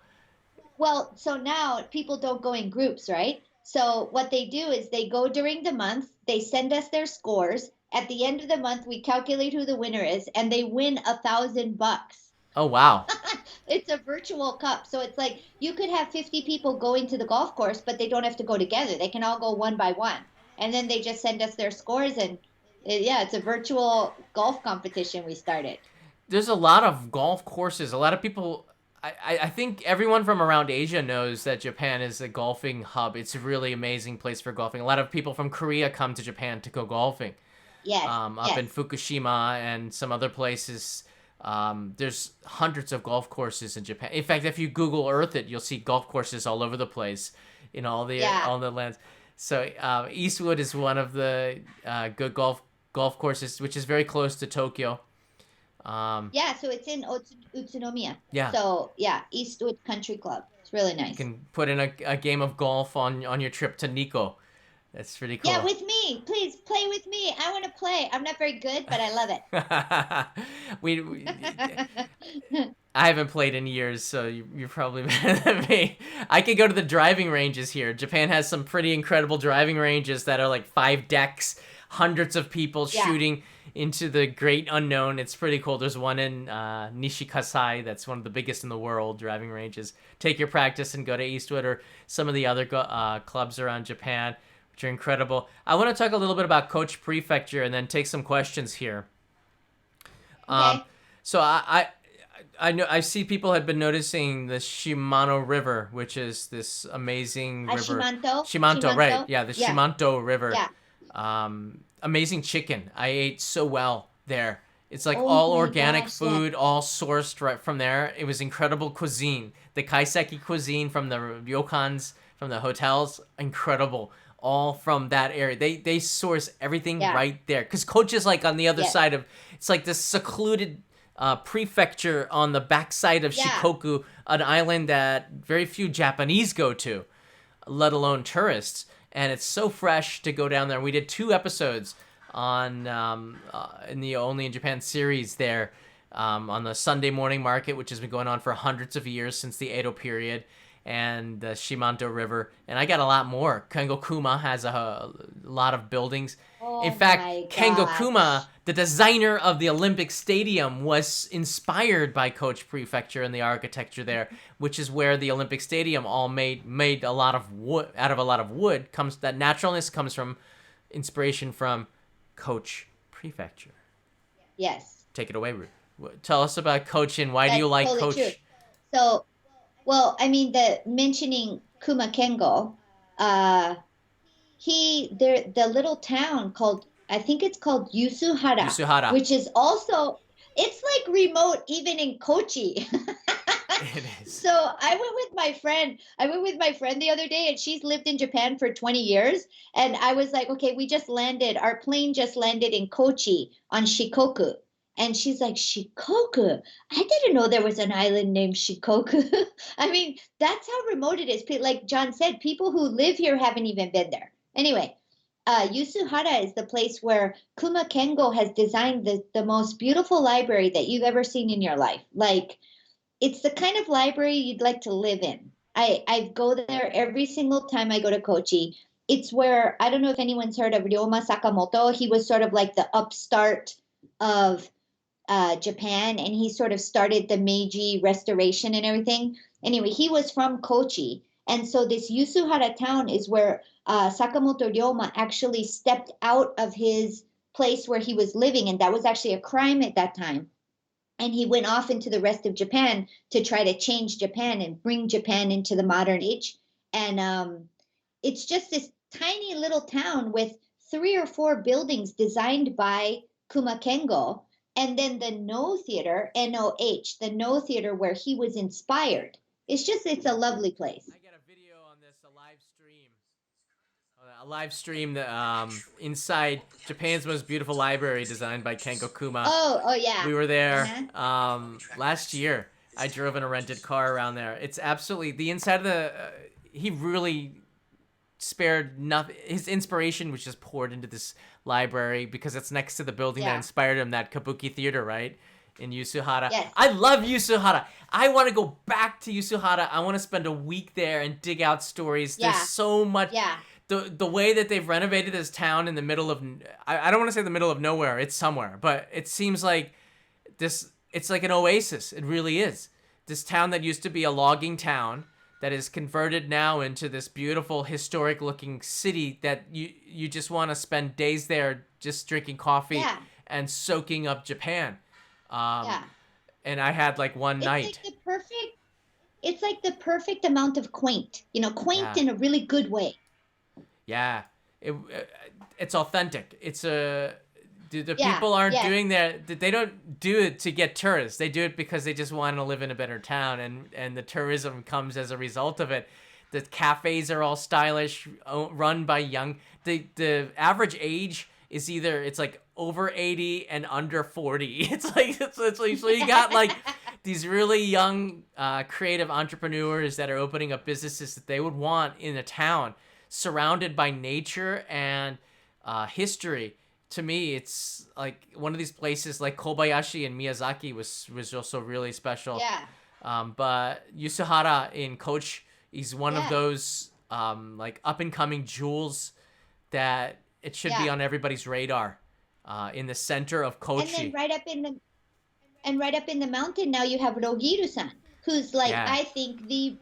Well, so now people don't go in groups, right? So what they do is they go during the month, they send us their scores. At the end of the month, we calculate who the winner is, and they win $1,000. Oh, wow. It's a virtual cup. So it's like you could have 50 people going to the golf course, but they don't have to go together. They can all go one by one. And then they just send us their scores and yeah, it's a virtual golf competition we started. There's a lot of golf courses. A lot of people. I think everyone from around Asia knows that Japan is a golfing hub. It's a really amazing place for golfing. A lot of people from Korea come to Japan to go golfing. Yes, Up in yes. Fukushima and some other places. There's hundreds of golf courses in Japan. In fact, if you Google Earth it, you'll see golf courses all over the place in Yeah. all the lands. So Eastwood is one of the good golf courses, which is very close to Tokyo. Um, Yeah, so it's in Utsunomiya. yeah, So yeah, Eastwood Country Club. It's really you nice. can put in a game of golf on your trip to Nikko. That's pretty Yeah, cool. with me. Please play with me. I want to play. I'm not very good, but I love we it. I haven't played in years, so you're probably better than me. I could go to the driving ranges here. Japan has some pretty incredible driving ranges that are like 5 decks, hundreds of people Yeah. shooting into the great unknown. It's pretty cool. There's one in Nishikasai that's one of the biggest in the world driving ranges. Take your practice and go to Eastwood or some of the other clubs around Japan, which are incredible. I want to talk a little bit about Kochi Prefecture and then take some questions here. Um, Okay. so I know I see people have been noticing the Shimano River, which is this amazing river. Shimanto. Shimanto, right? Shimanto. Yeah, the Yeah. Shimanto River. Yeah. Amazing chicken. I ate so well there. It's like Oh all my organic gosh. Yeah. food, all sourced right from there. It was incredible cuisine. The kaiseki cuisine from the ryokans, from the hotels, incredible. All from that area. They source everything Yeah. right there. Because Kochi is like on the other Yes. side of. It's like this secluded prefecture on the backside of Yeah. Shikoku, an island that very few Japanese go to, let alone tourists. And it's so fresh to go down there. We did 2 episodes on in the Only in Japan series there on the Sunday morning market, which has been going on for hundreds of years since the Edo period, and the Shimanto River. And I got a lot more. Kengo Kuma has a lot of buildings. In Oh fact, my Kengo gosh. Kuma, the designer of the Olympic Stadium, was inspired by Kochi Prefecture and the architecture there, which is where the Olympic Stadium all made a lot of wood out of a lot of wood. Comes that naturalness comes from inspiration from Kochi Prefecture. Yes. Take it away, Ruth. Tell us about Kochi and why do you That's like totally true. Kochi? So, well, I mean, the mentioning Kuma Kengo, uh, the little town called, I think it's called Yusuhara, Yusuhara. which is also, it's like remote even in Kochi. It is. So I went with my friend. I went with my friend the other day, and she's lived in Japan for 20 years. And I was like, okay, we just landed. Our plane just landed in Kochi on Shikoku. And she's like, Shikoku. I didn't know there was an island named Shikoku. I mean, that's how remote it is. Like John said, people who live here haven't even been there. Anyway, Yusuhara is the place where Kuma Kengo has designed the most beautiful library that you've ever seen in your life. Like, it's the kind of library you'd like to live in. I go there every single time I go to Kochi. It's where, I don't know if anyone's heard of Ryoma Sakamoto. He was sort of like the upstart of Japan, and he sort of started the Meiji restoration and everything. Anyway, he was from Kochi. And so this Yusuhara town is where Sakamoto Ryoma actually stepped out of his place where he was living. And that was actually a crime at that time, and he went off into the rest of Japan to try to change Japan and bring Japan into the modern age. And it's just this tiny little town with 3 or 4 buildings designed by Kuma Kengo. And then the No Theater, NOH, the No Theater where he was inspired. It's a lovely place. I got a video on this, a live stream. A live stream that inside Japan's most beautiful library designed by Kengo Kuma. Oh yeah. We were there Uh-huh. last year. I drove in a rented car around there. It's absolutely the inside of the. He really spared nothing. His inspiration was just poured into this library because it's next to the building that Yeah. inspired him, that Kabuki Theater, right? In Yusuhara. Yes. I love Yusuhara. I want to go back to Yusuhara. I want to spend a week there and dig out stories. Yeah. There's so much. Yeah. The way that they've renovated this town in the middle of, I don't want to say the middle of nowhere. It's somewhere, but it seems like this. It's like an oasis. It really is. This town that used to be a logging town that is converted now into this beautiful historic looking city that you just want to spend days there just drinking coffee Yeah. and soaking up Japan. Yeah. And I had like one night. It's like the perfect amount of quaint, quaint Yeah. in a really good way. Yeah, it's authentic. It's a the Yeah, people aren't yeah. doing that. They don't do it to get tourists. They do it because they just want to live in a better town, and the tourism comes as a result of it. The cafes are all stylish, run by young. The average age is either it's like over 80 and under 40. It's like so you got like these really young creative entrepreneurs that are opening up businesses that they would want in a town surrounded by nature and history. To me, it's like one of these places like Kobayashi and Miyazaki was also really special. Yeah. But Yusuhara in Kochi is one of Yeah. those like up and coming jewels that it should be Yeah. on everybody's radar. In the center of And Kochi. then right up in the mountain now you have Rogiru-san, who's like Yeah. I think the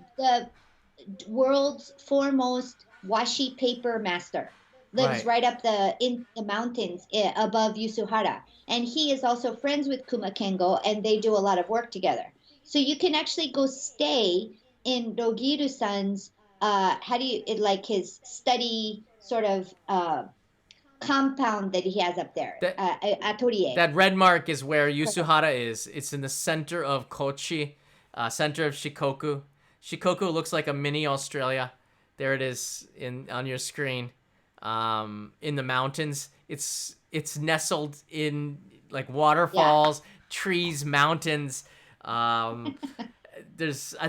world's foremost washi paper master. Lives Right. right up in the mountains above Yusuhara, and he is also friends with Kuma Kengo, and they do a lot of work together. So you can actually go stay in Rogiru-san's how do you like his study sort of compound that he has up there, That atelier. that red mark is where Yusuhara is. It's in the center of Kochi, center of Shikoku. Shikoku looks like a mini Australia. There it is on your screen. In the mountains, it's nestled in like waterfalls, trees, mountains. I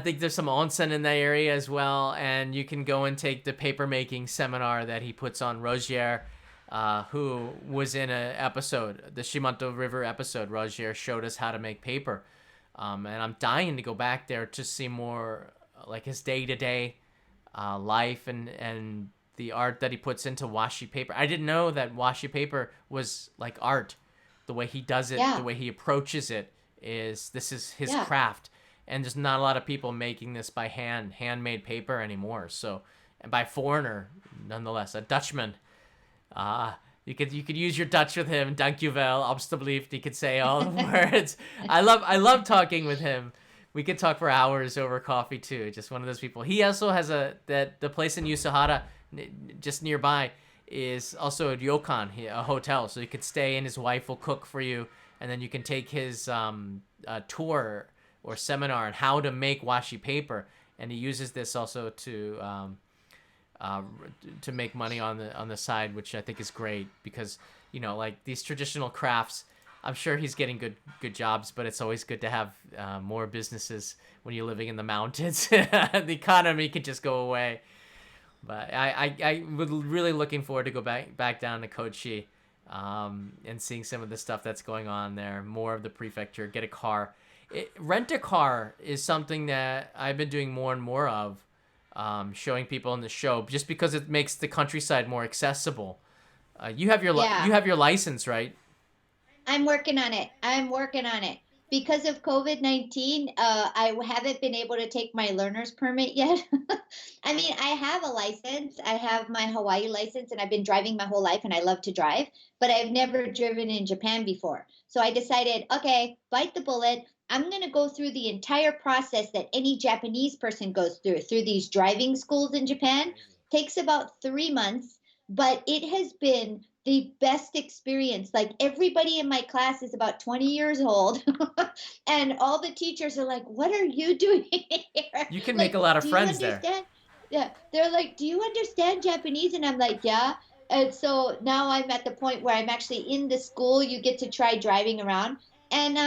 think there's some onsen in that area as well, and you can go and take the paper making seminar that he puts on. Rogier, who was in an episode, the Shimanto River episode. Rogier showed us how to make paper, and I'm dying to go back there to see more like his day-to-day life and the art that he puts into washi paper. I didn't know that washi paper was like art. The way he does it, the way he approaches it is his craft. And there's not a lot of people making this by handmade paper anymore. So, and by foreigner, nonetheless, a Dutchman. You could use your Dutch with him. Dank u wel, alstublieft. He could say all the words. I love talking with him. We could talk for hours over coffee too. Just one of those people. He also has the place in Yusuhara, just nearby, is also a ryokan, a hotel. So you could stay and his wife will cook for you, and then you can take his tour or seminar on how to make washi paper, and he uses this also to make money on the side, which I think is great because like these traditional crafts, I'm sure he's getting good jobs, but it's always good to have more businesses when you're living in the mountains. The economy could just go away. But I would really looking forward to go back down to Kochi, and seeing some of the stuff that's going on there. More of the prefecture. Get a car. Rent a car is something that I've been doing more and more of, showing people in the show, just because it makes the countryside more accessible. You Yeah. have your license, right? I'm working on it. I'm working on it. Because of COVID-19, I haven't been able to take my learner's permit yet. I mean, I have a license. I have my Hawaii license, and I've been driving my whole life, and I love to drive, but I've never driven in Japan before. So I decided, okay, bite the bullet. I'm going to go through the entire process that any Japanese person goes through these driving schools in Japan. Takes about 3 months, but it has been the best experience. Like everybody in my class is about 20 years old, and all the teachers are like, "What are you doing here? You can make a Like, lot of do you friends there. understand?" Yeah, they're like, "Do you understand Japanese?" And I'm like, "Yeah." And so now I'm at the point where I'm actually in the school. You get to try driving around, and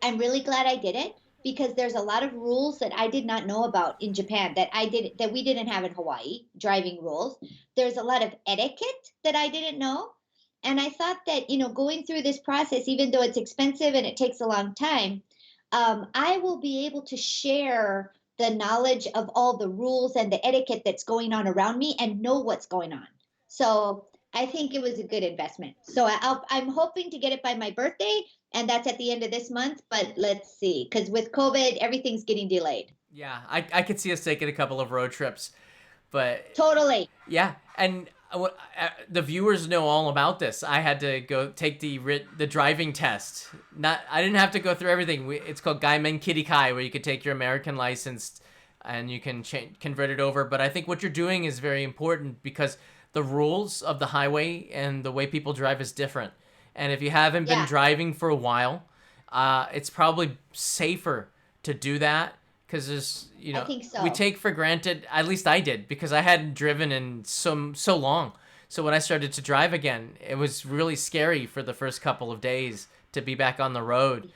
I'm really glad I did it because there's a lot of rules that I did not know about in Japan that we didn't have in Hawaii, driving rules. There's a lot of etiquette that I didn't know. And I thought that, going through this process, even though it's expensive and it takes a long time, I will be able to share the knowledge of all the rules and the etiquette that's going on around me and know what's going on. So I think it was a good investment. So I'm hoping to get it by my birthday, and that's at the end of this month. But let's see, because with COVID, everything's getting delayed. Yeah, I could see us taking a couple of road trips, but Totally. yeah, and the viewers know all about this. I had to go take the driving test. Not I didn't have to go through everything. It's called Gaimen Kirikai, where you could take your American license and you can convert it over. But I think what you're doing is very important because the rules of the highway and the way people drive is different. And if you haven't been Yeah, driving for a while, it's probably safer to do that because there's I think we so. take for granted, at least I did, because I hadn't driven in so long. So when I started to drive again, it was really scary for the first couple of days to be back on the road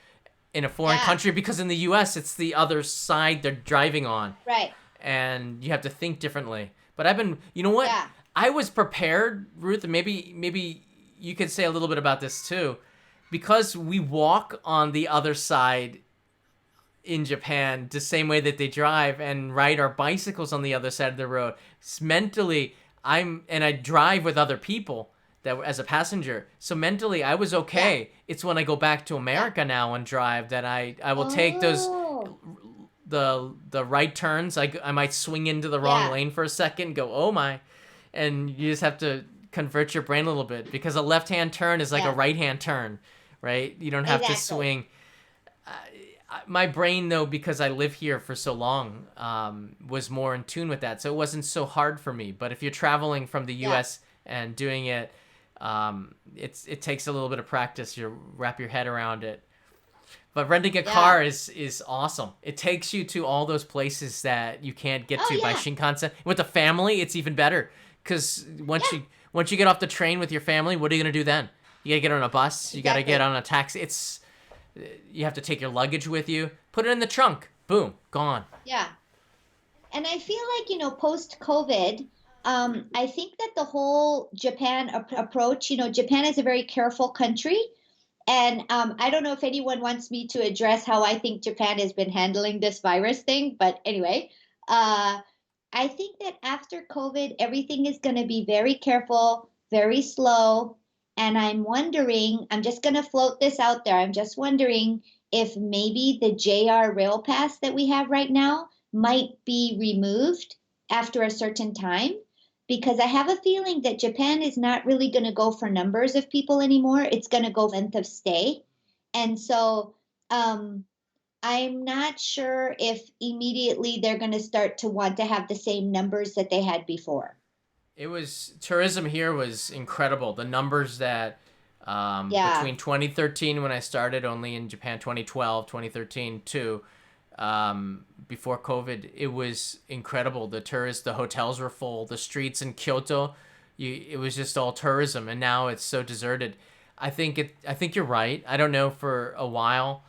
in a foreign Yeah, country, because in the US it's the other side they're driving on right. and you have to think differently. But I've been, you know what? Yeah. I was prepared, Ruth, and maybe you could say a little bit about this too. Because we walk on the other side in Japan the same way that they drive and ride our bicycles on the other side of the road. Mentally, I drive with other people that as a passenger. So mentally, I was Yeah. okay. It's when I go back to Yeah. America now and drive that I will take those Oh, the right turns. I might swing into the wrong yeah. lane for a second, go oh my, and you just have to convert your brain a little bit because a left hand turn is like a Yeah. right hand turn, right? You don't have to Exactly. swing. My brain though, because I live here for so long, was more in tune with that, so it wasn't so hard for me. But if you're traveling from the Yeah. US and doing it, it takes a little bit of practice. You wrap your head around it. But renting a Yeah. car is awesome. It takes you to all those places that you can't get Oh, to by yeah. Shinkansen. With a family, it's even better because Yeah. once you get off the train with your family, what are you gonna do then? You gotta get on a bus. You gotta get Exactly. on a taxi. You have to take your luggage with you. Put it in the trunk. Boom, gone. Yeah. And I feel like, post COVID, I think that the whole Japan approach, Japan is a very careful country. And I don't know if anyone wants me to address how I think Japan has been handling this virus thing, but anyway, uh, I think that after COVID, everything is going to be very careful, very slow. And I'm just going to float this out there. I'm just wondering if maybe the JR Rail Pass that we have right now might be removed after a certain time. Because I have a feeling that Japan is not really going to go for numbers of people anymore. It's going to go length of stay. And so, um, I'm not sure if immediately they're going to start to want to have the same numbers that they had before. It was tourism here was incredible. The numbers that Yeah, between 2013 when I started only in Japan, 2012, 2013 too, before COVID, it was incredible. The hotels were full. The streets in Kyoto, it was just all tourism, and now it's so deserted. I think you're right. I don't know for a while.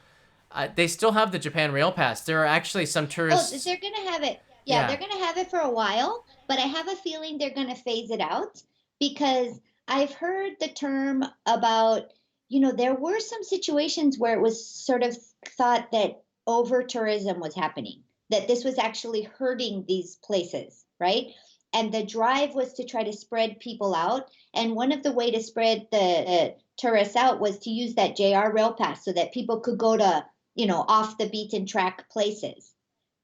They still have the Japan Rail Pass. There are actually some Oh, tourists. they're gonna have it. Yeah, Yeah. they're gonna have it for a while, but I have a feeling they're gonna phase it out because I've heard the term about, there were some situations where it was sort of thought that over tourism was happening, that this was actually hurting these places, right? And the drive was to try to spread people out. And one of the way to spread the tourists out was to use that JR Rail Pass so that people could go to, off the beaten track places.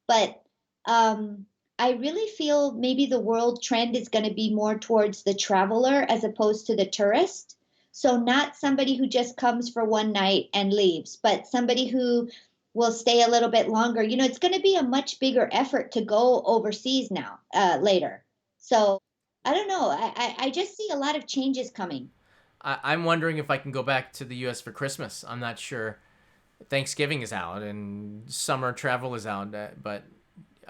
But I really feel maybe the world trend is going to be more towards the traveler as opposed to the tourist. So, not somebody who just comes for one night and leaves, but somebody who will stay a little bit longer. It's going to be a much bigger effort to go overseas now, later. So, I don't know. I just see a lot of changes coming. I'm wondering if I can go back to the U.S. for Christmas. I'm not sure. Thanksgiving is out and summer travel is out, but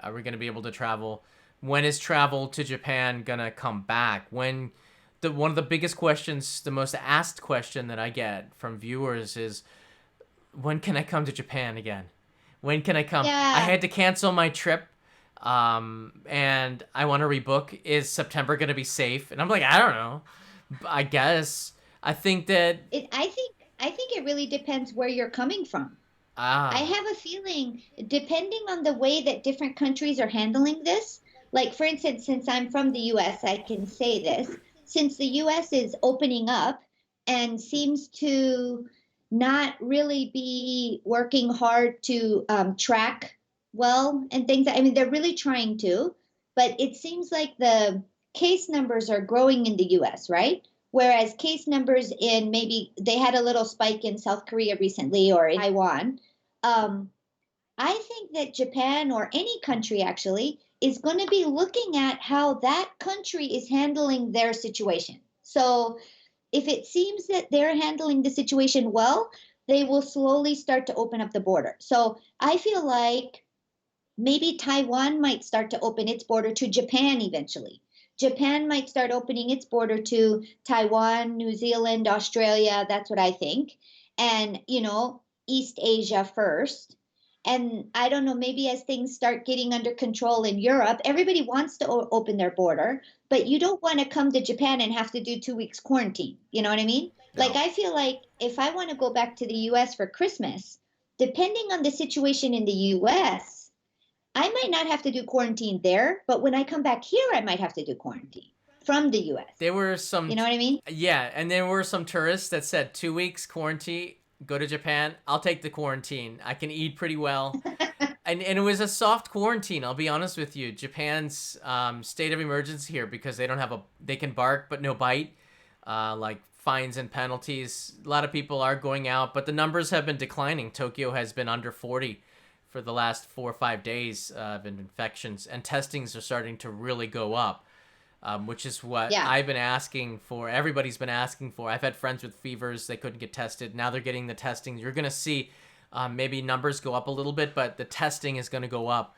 are we going to be able to travel? When is travel to Japan gonna come back? When the one of the biggest questions, the most asked question that I get from viewers is, when can I come to Japan again? When can I come? I Yeah. had to cancel my trip, and I want to rebook. Is September gonna be safe? And I'm like, I don't know. I guess. I think that I think it really depends where you're coming from. I ah have a feeling, depending on the way that different countries are handling this, like for instance, since I'm from the US, I can say this. Since the US is opening up and seems to not really be working hard to track well and things, I mean, they're really trying to, but it seems like the case numbers are growing in the US, right? Whereas case numbers in maybe they had a little spike in South Korea recently or in Taiwan. um, I think that Japan or any country actually is going to be looking at how that country is handling their situation. So if it seems that they're handling the situation well, they will slowly start to open up the border. So I feel like maybe Taiwan might start to open its border to Japan eventually. Japan might start opening its border to Taiwan, New Zealand, Australia. That's what I think. And, East Asia first. And I don't know, maybe as things start getting under control in Europe, everybody wants to open their border, but you don't want to come to Japan and have to do 2 weeks quarantine. You know what I mean? Like, no. I feel like if I want to go back to the US for Christmas, depending on the situation in the US, I might not have to do quarantine there, but when I come back here, I might have to do quarantine from the US. There were some, You know what I mean? yeah, and there were some tourists that said 2 weeks quarantine, go to Japan. I'll take the quarantine. I can eat pretty well. And it was a soft quarantine. I'll be honest with you. Japan's state of emergency here because they don't have they can bark but no bite, like fines and penalties. A lot of people are going out, but the numbers have been declining. Tokyo has been under 40 for the last 4 or 5 days of infections, and testings are starting to really go up, which is what Yeah, I've been asking for. Everybody's been asking for. I've had friends with fevers. They couldn't get tested. Now they're getting the testing. You're going to see maybe numbers go up a little bit, but the testing is going to go up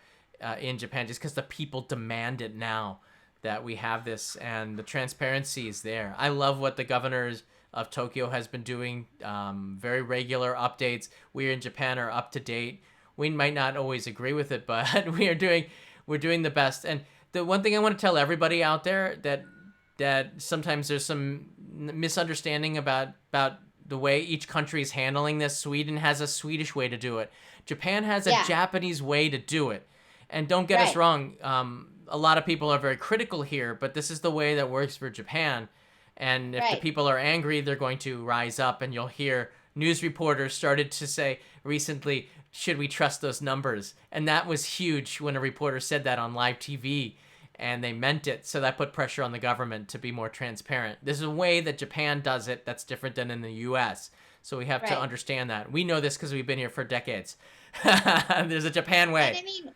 in Japan just because the people demand it now that we have this, and the transparency is there. I love what the governors of Tokyo has been doing. Very regular updates. We in Japan are up to date. We might not always agree with it, but we're doing the best. And the one thing I want to tell everybody out there, that sometimes there's some misunderstanding about the way each country is handling this. Sweden has a Swedish way to do it. Japan has a yeah, Japanese way to do it. And don't get us right, wrong, a lot of people are very critical here, but this is the way that works for Japan. And if the right. people are angry, they're going to rise up, and you'll hear news reporters started to say recently, should we trust those numbers? And that was huge when a reporter said that on live TV, and they meant it. So that put pressure on the government to be more transparent. There's a way that Japan does it that's different than in the US. So we have to Right. understand that. We know this because we've been here for decades. There's a Japan And way. I mean,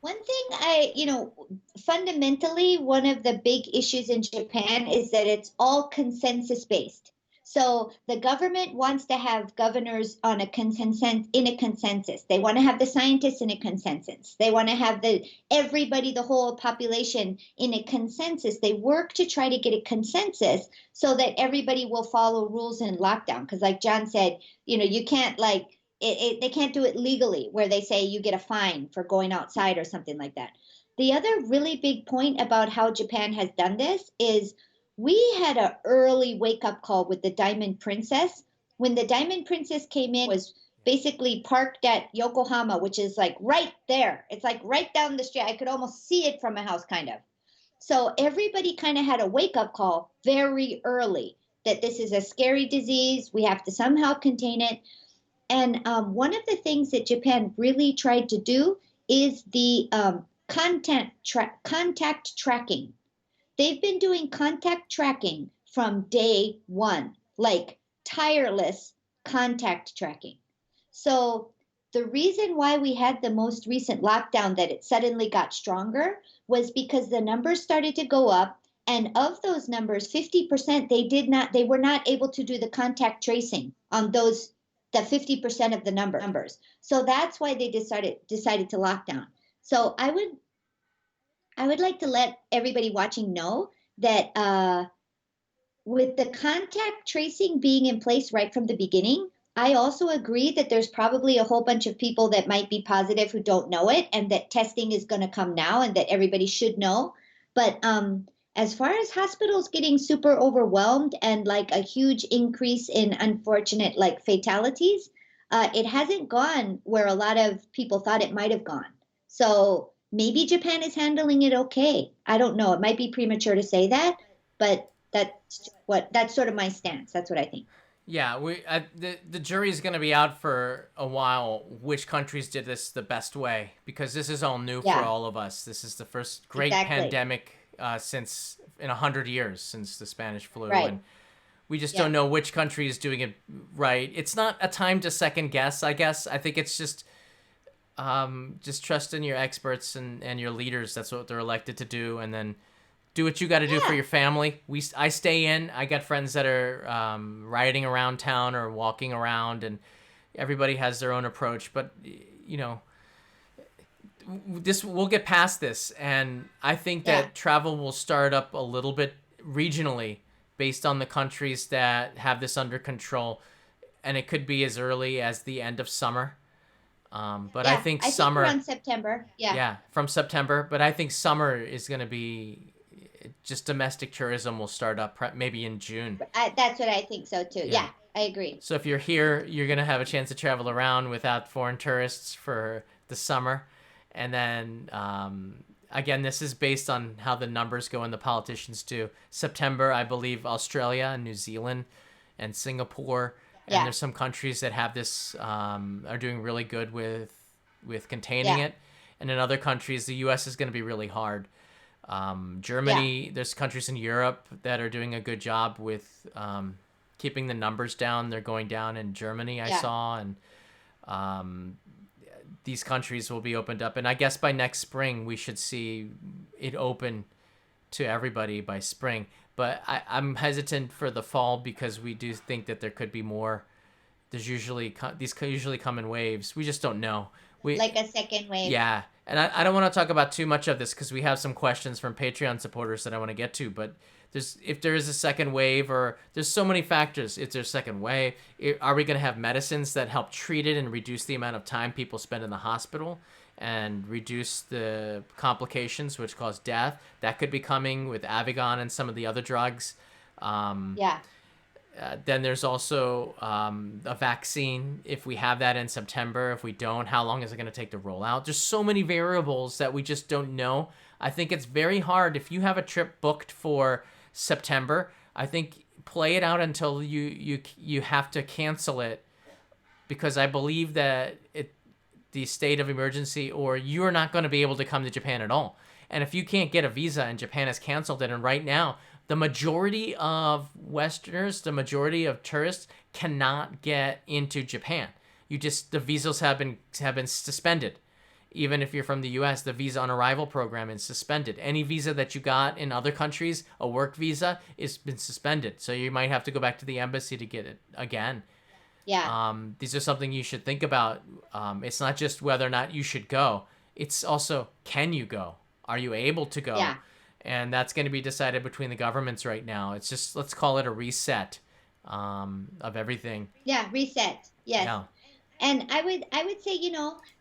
one thing fundamentally, one of the big issues in Japan is that it's all consensus based. So the government wants to have governors on a consensus. They want to have the scientists in a consensus. They want to have everybody, the whole population in a consensus. They work to try to get a consensus so that everybody will follow rules in lockdown. Because like John said, you can't they can't do it legally where they say you get a fine for going outside or something like that. The other really big point about how Japan has done this is we had an early wake up call with the Diamond Princess. When the Diamond Princess came in, was basically parked at Yokohama, which is like right there. It's like right down the street. I could almost see it from my house, kind of. So everybody kind of had a wake up call very early that this is a scary disease. We have to somehow contain it. And one of the things that Japan really tried to do is the contact tracking. They've been doing contact tracking from day one, like tireless contact tracking. So the reason why we had the most recent lockdown that it suddenly got stronger was because the numbers started to go up. And of those numbers, 50% they were not able to do the contact tracing on the 50% of the numbers. So that's why they decided to lock down. So I would like to let everybody watching know that with the contact tracing being in place right from the beginning, I also agree that there's probably a whole bunch of people that might be positive who don't know it, and that testing is going to come now and that everybody should know. But as far as hospitals getting super overwhelmed and like a huge increase in unfortunate like fatalities, it hasn't gone where a lot of people thought it might have gone. So maybe Japan is handling it okay. I don't know. It might be premature to say that, but that's sort of my stance. That's what I think. Yeah, the jury's going to be out for a while which countries did this the best way, because this is all new for Yeah, all of us. This is the first great exactly. pandemic since in 100 years since the Spanish flu, Right. and we just don't Yeah. know which country is doing it right. It's not a time to second guess, I guess. I think it's just trust in your experts and your leaders. That's what they're elected to do, and then do what you got to do for Yeah. your family. I stay in. I got friends that are riding around town or walking around, and everybody has their own approach. But you know, this we'll get past this, and I think Yeah. that travel will start up a little bit regionally based on the countries that have this under control, and it could be as early as the end of summer. But I Yeah. think I think summer, around September. Yeah. yeah, from September. But I think summer is going to be just domestic tourism will start up maybe in June. That's what I think so too. Yeah. Yeah. I agree. So if you're here, you're going to have a chance to travel around without foreign tourists for the summer. And then, again, this is based on how the numbers go and the politicians do. September, I believe Australia and New Zealand and Singapore. And Yeah. there's some countries that have this, are doing really good with containing Yeah. it. And in other countries, the U.S. is going to be really hard. Yeah. Germany, there's countries in Europe that are doing a good job with keeping the numbers down. They're going down in Germany, I Yeah. saw, and um, these countries will be opened up. And I guess by next spring, we should see it open to everybody by spring. But I'm hesitant for the fall because we do think that there could be more. There's usually these usually come in waves. We just don't know. We Like a second wave. Yeah, and I don't want to talk about too much of this because we have some questions from Patreon supporters that I want to get to. But if there is a second wave, or there's so many factors. If there's a second wave, are we going to have medicines that help treat it and reduce the amount of time people spend in the hospital and reduce the complications which cause death? That could be coming with Avigan and some of the other drugs. Yeah. Then there's also a vaccine. If we have that in September, if we don't, how long is it going to take to roll out? There's so many variables that we just don't know. I think it's very hard. If you have a trip booked for September, I think play it out until you have to cancel it, because I believe that the state of emergency, or you're not going to be able to come to Japan at all. And if you can't get a visa and Japan has canceled it, and right now the majority of Westerners, the majority of tourists cannot get into Japan. The visas have been suspended. Even if you're from the US, the visa on arrival program is suspended. Any visa that you got in other countries, a work visa, has been suspended. So you might have to go back to the embassy to get it again. Yeah. These are something you should think about. It's not just whether or not you should go. It's also, can you go? Are you able to go? Yeah. And that's going to be decided between the governments right now. It's just, let's call it a reset of everything. Yeah. Reset. Yes. Yeah. And I would say,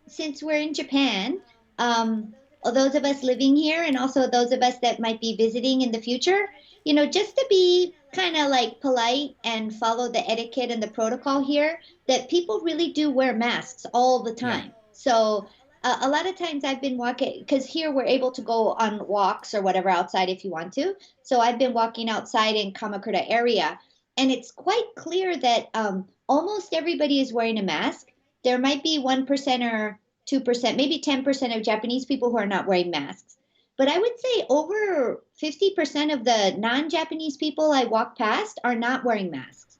since we're in Japan, those of us living here and also those of us that might be visiting in the future, just to be kind of like polite and follow the etiquette and the protocol here, that people really do wear masks all the Yeah. time. So a lot of times I've been walking because here we're able to go on walks or whatever outside if you want to. So I've been walking outside in Kamakura area, and it's quite clear that almost everybody is wearing a mask. There might be 1% or 2%, maybe 10% of Japanese people who are not wearing masks. But I would say over 50% of the non Japanese people I walk past are not wearing masks.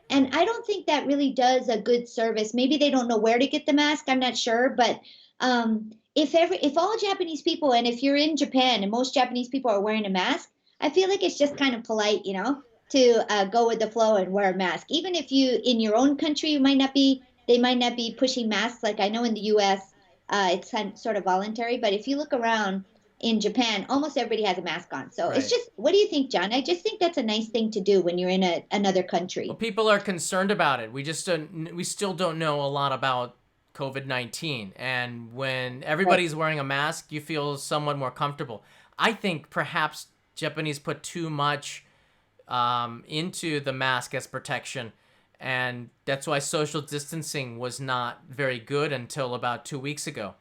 And I don't think that really does a good service. Maybe they don't know where to get the mask. I'm not sure. But if all Japanese people, and if you're in Japan and most Japanese people are wearing a mask, I feel like it's just kind of polite, to go with the flow and wear a mask. Even if you in your own country, they might not be pushing masks. Like I know in the U.S., it's sort of voluntary. But if you look around in Japan, almost everybody has a mask on. So it's Right. just, what do you think, John? I just think that's a nice thing to do when you're in another Well, country. people are concerned about it. We still don't know a lot about COVID-19. And when Right. everybody's wearing a mask, you feel somewhat more comfortable. I think perhaps Japanese put too much into the mask as protection. And that's why social distancing was not very good until about 2 weeks ago.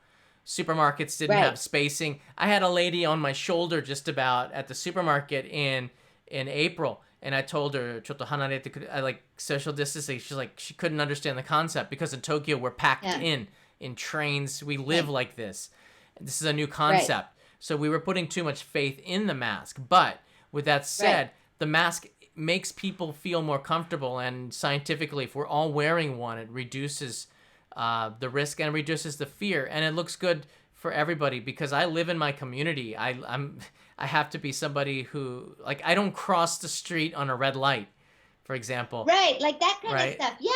Supermarkets didn't have Right. spacing. I had a lady on my shoulder just about at the supermarket in April, and I told her, "Chotto hanarete," I like social distancing. She's like, she couldn't understand the concept because in Tokyo we're packed Yeah. in trains. We live Right. like this. This is a new Right. concept. So we were putting too much faith in the mask. But with that Right. said, the mask makes people feel more comfortable, and scientifically, if we're all wearing one, it reduces the risk and reduces the fear, and it looks good for everybody. Because I live in my community, I have to be somebody who, like, I don't cross the street on a red light, for example, Right. Like that kind of right? stuff. Yeah.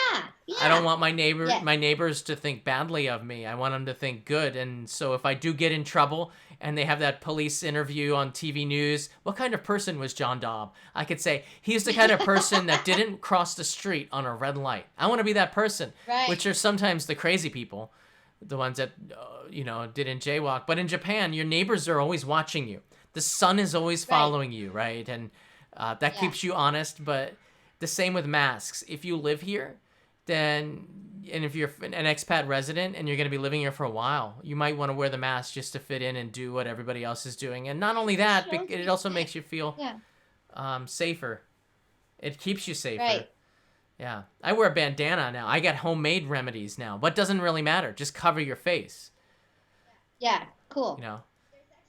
I don't Yeah. want Yes. my neighbors to think badly of me. I want them to think good. And so if I do get in trouble and they have that police interview on TV news, what kind of person was John Dobb? I could say he's the kind of person that didn't cross the street on a red light. I want to be that person, Right. which are sometimes the crazy people, the ones that didn't jaywalk. But in Japan, your neighbors are always watching you. The sun is always Right. following you, right? And that Yeah. keeps you honest. But the same with masks. If you live here, then, and if you're an expat resident and you're going to be living here for a while, you might want to wear the mask just to fit in and do what everybody else is doing. And not only that, Shows it also respect. makes you feel Yeah. safer. It keeps you safer. Right. Yeah. I wear a bandana now. I got homemade remedies now, but doesn't really matter. Just cover your face, Yeah. Cool. you know?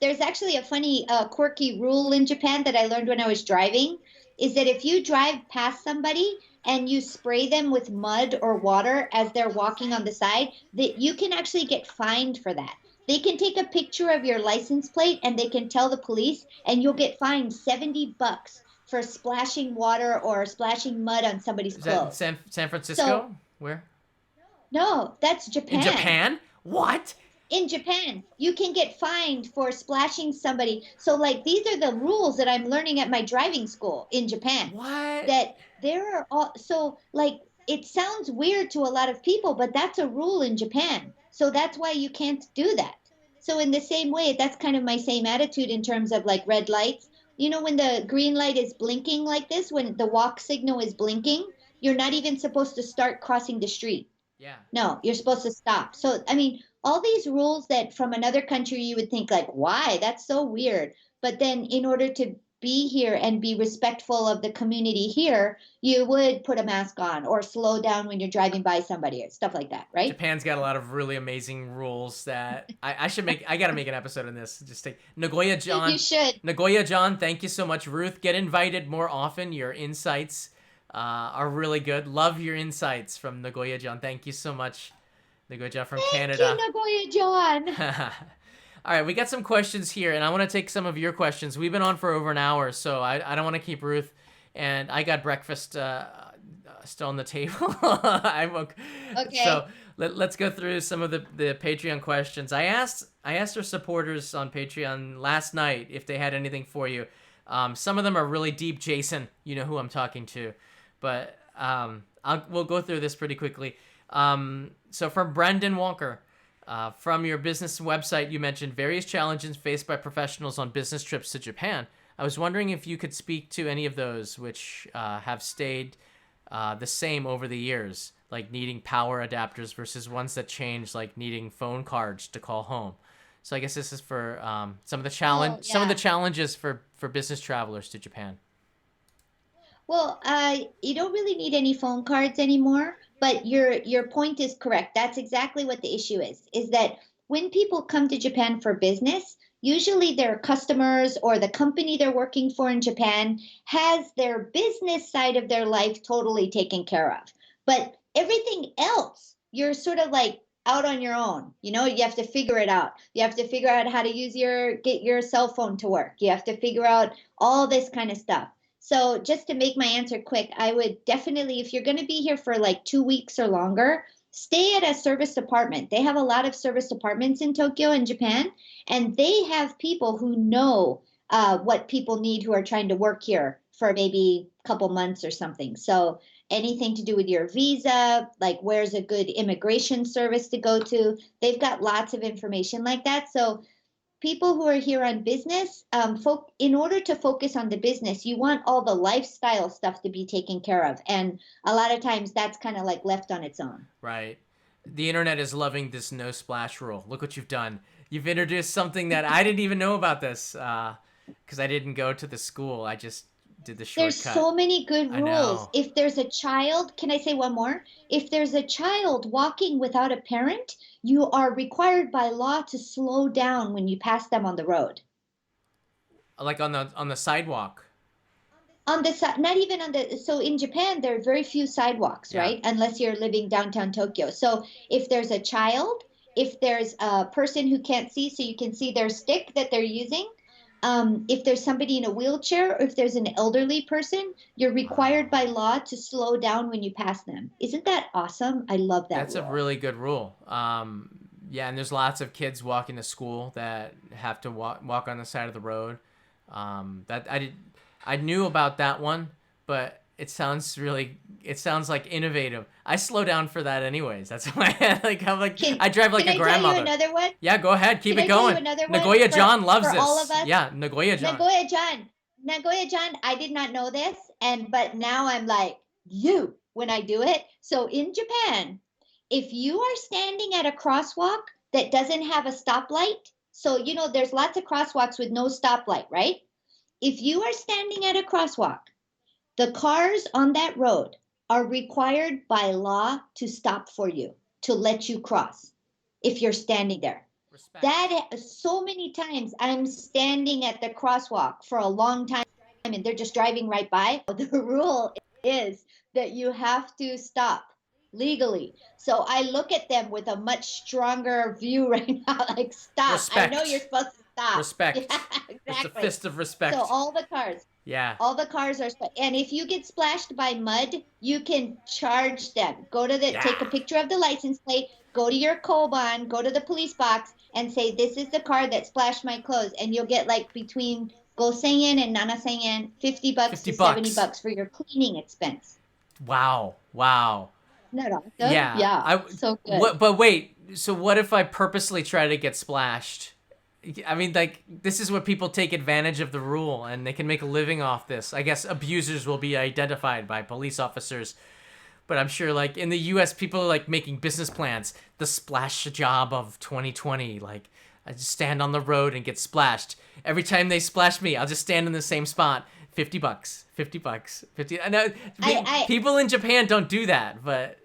There's actually a funny, quirky rule in Japan that I learned when I was driving, is that if you drive past somebody and you spray them with mud or water as they're walking on the side, that you can actually get fined for that. They can take a picture of your license plate and they can tell the police, and you'll get fined $70 for splashing water or splashing mud on somebody's Is that in clothes. San So, Francisco? Where? no, that's In Japan. Japan? What? In Japan, you can get fined for splashing somebody. So, like, these are the rules that I'm learning at my driving school in Japan. What? That there are all, so, like, it sounds weird to a lot of people, but that's a rule in Japan. So that's why you can't do that. So, in the same way, that's kind of my same attitude in terms of like red lights. When the green light is blinking like this, when the walk signal is blinking, you're not even supposed to start crossing the street. Yeah. No, you're supposed to stop. So, I mean, all these rules that from another country you would think like, why? That's so weird. But then in order to be here and be respectful of the community here, you would put a mask on or slow down when you're driving by somebody or stuff like that, right? Japan's got a lot of really amazing rules that I gotta make an episode on this. Just take Nagoya You John. should. Nagoya John, thank you so much. Ruth, get invited more often. Your insights are really good. Love your insights from Nagoya John. Thank you so much. Nagoya from Thank you, Canada. Nagoya John. All right, we got some questions here, and I want to take some of your questions. We've been on for over an hour, so I don't want to keep Ruth. And I got breakfast still on the table. So Okay. let's go through some of the Patreon questions. I asked our supporters on Patreon last night if they had anything for you. Some of them are really deep. Jason, you know who I'm talking to, but we'll go through this pretty quickly. So from Brendan Walker. From your business website, you mentioned various challenges faced by professionals on business trips to Japan. I was wondering if you could speak to any of those which have stayed the same over the years, like needing power adapters versus ones that change, like needing phone cards to call home. So I guess this is for Oh, some of the yeah. challenges for business travelers to Japan. Well, you don't really need any phone cards anymore, but your point is correct. That's exactly what the issue is that when people come to Japan for business, usually their customers or the company they're working for in Japan has their business side of their life totally taken care of. But everything else, you're sort of like out on your own. You have to figure it out. You have to figure out how to get your cell phone to work. You have to figure out all this kind of stuff. So just to make my answer quick, I would definitely, if you're going to be here for like 2 weeks or longer, stay at a service department. They have a lot of service departments in Tokyo and Japan, and they have people who know what people need who are trying to work here for maybe a couple months or something. So anything to do with your visa, like where's a good immigration service to go to, they've got lots of information like that. So people who are here on business, in order to focus on the business, you want all the lifestyle stuff to be taken care of. And a lot of times that's kind of like left on its own. Right. The internet is loving this no splash rule. Look what you've done. You've introduced something that I didn't even know about this because I didn't go to the school. I just did the There's shortcut. so many good I rules. know. If there's a child, can I say one more? If there's a child walking without a parent, you are required by law to slow down when you pass them on the road. Like on the sidewalk. On the side, not even on the, so in Japan there are very few sidewalks, Yeah. right, unless you're living downtown Tokyo. So if there's a child, if there's a person who can't see so you can see their stick that they're using, if there's somebody in a wheelchair, or if there's an elderly person, you're required Wow. by law to slow down when you pass them. Isn't that awesome? I love that That's a rule. really good rule. Yeah, and there's lots of kids walking to school that have to walk on the side of the road. That I knew about that one, but it sounds like innovative. I slow down for that anyways. That's why can I drive like can a I tell you grandmother. another one? Yeah, go ahead, keep Can it I tell you going. another one Nagoya for John loves all of this. us? Yeah, Nagoya John. Nagoya John. Nagoya John, I did not know this, but now I'm like you when I do it. So in Japan, if you are standing at a crosswalk that doesn't have a stoplight, so there's lots of crosswalks with no stoplight, right? If you are standing at a crosswalk, the cars on that road are required by law to stop for you, to let you cross if you're standing there. Respect. That so many times I'm standing at the crosswalk for a long time and they're just driving right by. The rule is that you have to stop legally. So I look at them with a much stronger view right now, like, stop. I know you're Respect. supposed to stop. Yeah, Respect. It's the exactly. fist of So respect. Yeah. all the cars are, and if you get splashed by mud, you can charge them. Take a Yeah. picture of the license plate, go to your Koban, go to the police box, and say, this is the car that splashed my clothes. And you'll get like between gosen yen and nanasen yen, 50 bucks 50 to 70 bucks. bucks for your cleaning expense. Wow. Wow. Isn't that awesome? Yeah. Yeah, I so good. what but wait. So what if I purposely try to get splashed? I mean, like, this is where people take advantage of the rule and they can make a living off this. I guess abusers will be identified by police officers. But I'm sure, like, in the US, people are, like, making business plans. The splash job of 2020. Like, I just stand on the road and get splashed. Every time they splash me, I'll just stand in the same spot. 50 bucks. 50 bucks. 50. I know I people in Japan don't do that, but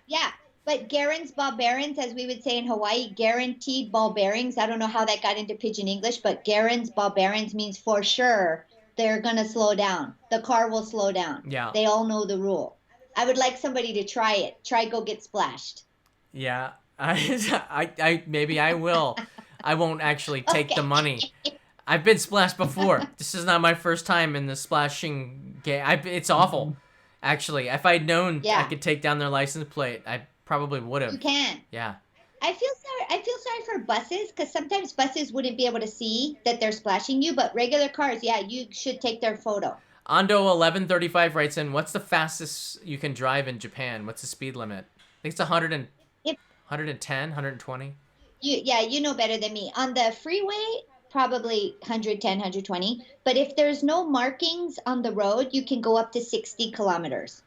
Yeah, but Garen's ball bearings, as we would say in Hawaii, guaranteed ball bearings. I don't know how that got into pidgin English, but Garen's ball bearings means for sure they're going to slow down. The car will slow down. yeah. They all know the rule. I would like somebody to try it. Try go get splashed. Yeah. Maybe I will. I won't actually take the Okay. money. I've been splashed before. This is not my first time in the splashing game. It's awful. Actually, if I'd known I Yeah, could take down their license plate, I probably would you have. can. Yeah. I feel sorry for buses because sometimes buses wouldn't be able to see that they're splashing you, but regular cars, yeah, you should take their photo. Ando 1135 writes in, "What's the fastest you can drive in Japan? What's the speed limit?" I think it's 100 and If 110, 120. yeah, you know better than me. On the freeway, probably 110, 120. But if there's no markings on the road, you can go up to 60 kilometers.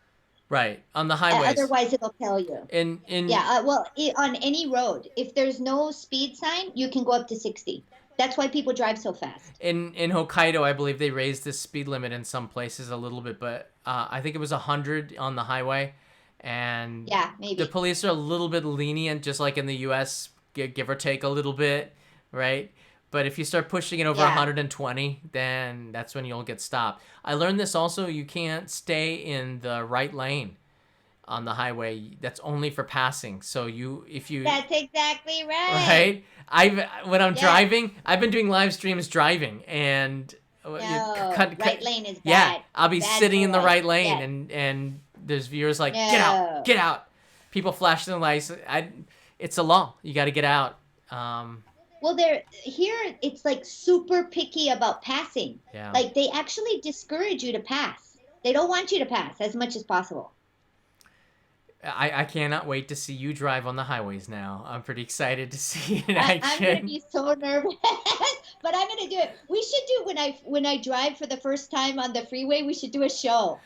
Right. On the highways. Otherwise, it'll tell you. In Yeah, well, on any road, if there's no speed sign, you can go up to 60. That's why people drive so fast. in Hokkaido, I believe they raised the speed limit in some places a little bit, but I think it was 100 on the highway, and Yeah, the maybe. police are a little bit lenient, just like in the U.S., give or take a little bit, right? But if you start pushing it over Yeah. 120, then that's when you'll get stopped. I learned this also. You can't stay in the right lane on the highway. That's only for passing. So if you That's exactly right. right? When I'm Yes. driving, I've been doing live streams driving, and No, right lane is yeah, bad. I'll be Bad sitting in the boy. right lane, Yes. and there's viewers like, get out, No. get out. People flashing the lights. It's a law. You got to get out. Well, they're here, it's like super picky about passing. Yeah. Like they actually discourage you to pass. They don't want you to pass as much as possible. I cannot wait to see you drive on the highways now. I'm pretty excited to see it in I'm gonna action. be so nervous, but I'm gonna do it. We should do when I drive for the first time on the freeway. We should do a show,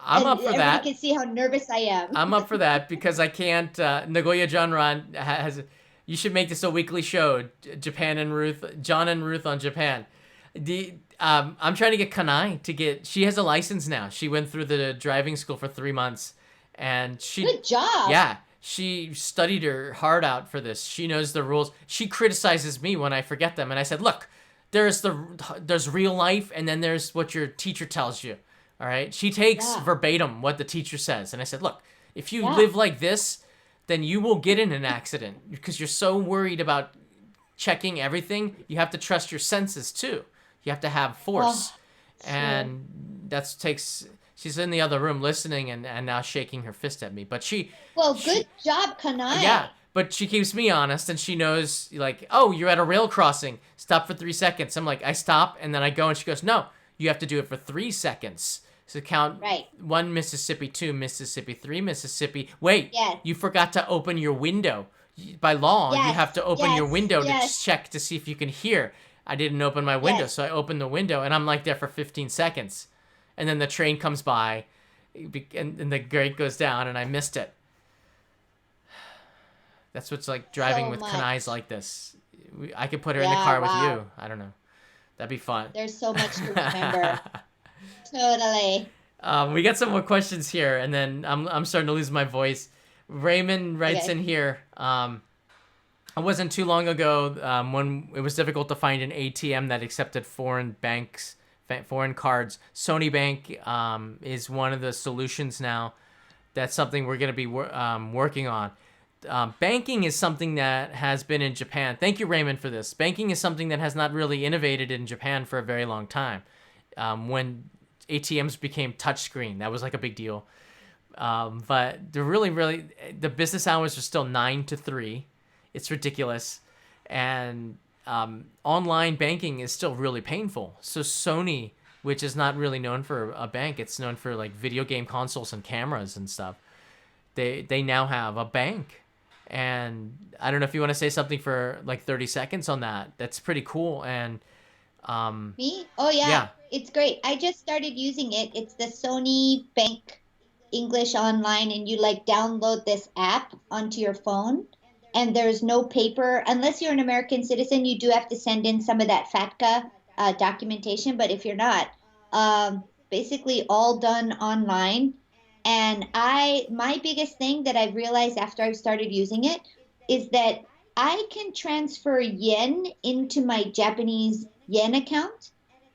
I'm and up for everybody that. can see how nervous I am. I'm up for that because I can't. Nagoya Janran has. You should make this a weekly show. Japan and Ruth, John and Ruth on Japan. I'm trying to get Kanai to get. She has a license now. She went through the driving school for 3 months, and Good job. yeah, she studied her heart out for this. She knows the rules. She criticizes me when I forget them, and I said, look, there's real life, and then there's what your teacher tells you. All right. She takes Yeah, verbatim what the teacher says. And I said, look, if you yeah. live like this, then you will get in an accident because you're so worried about checking everything. You have to trust your senses too. You have to have force. Oh, sure. And that takes, she's in the other room listening and now shaking her fist at me. But Well, she, good job, yeah, Kanai. but she keeps me honest and she knows, like, oh, you're at a rail crossing. Stop for 3 seconds. I'm like, I stop and then I go and she goes, no, you have to do it for 3 seconds. So count Right. one Mississippi, two Mississippi, three Mississippi. Wait, Yes. you forgot to open your window. By law, you have Yes. to open your Yes. window to Yes. check to see if you can hear. I didn't open my window, Yes. so I opened the window and I'm like there for 15 seconds. And then the train comes by and the grate goes down and I missed it. That's what's like driving So with Kanai's much. like this. I could put her in the Yeah. car with Wow. you. I don't know. That'd be fun. There's so much to remember. Totally. We got some more questions here, and then I'm starting to lose my voice. Raymond writes Okay. in here. It wasn't too long ago when it was difficult to find an ATM that accepted foreign banks, foreign cards. Sony Bank is one of the solutions now. That's something we're going to be working on. Banking is something that has been in Japan. Thank you, Raymond, for this. Banking is something that has not really innovated in Japan for a very long time. When ATMs became touchscreen, that was like a big deal. But the business hours are still 9 to 3. It's ridiculous, and online banking is still really painful. So Sony, which is not really known for a bank, it's known for like video game consoles and cameras and stuff. They now have a bank, and I don't know if you want to say something for like 30 seconds on that. That's pretty cool, and Me? Oh, yeah. yeah, It's great. I just started using it. It's the Sony Bank English Online, and you like download this app onto your phone. And there's no paper, unless you're an American citizen, you do have to send in some of that FATCA documentation. But if you're not, basically all done online. And my biggest thing that I've realized after I've started using it is that I can transfer yen into my Japanese yen account.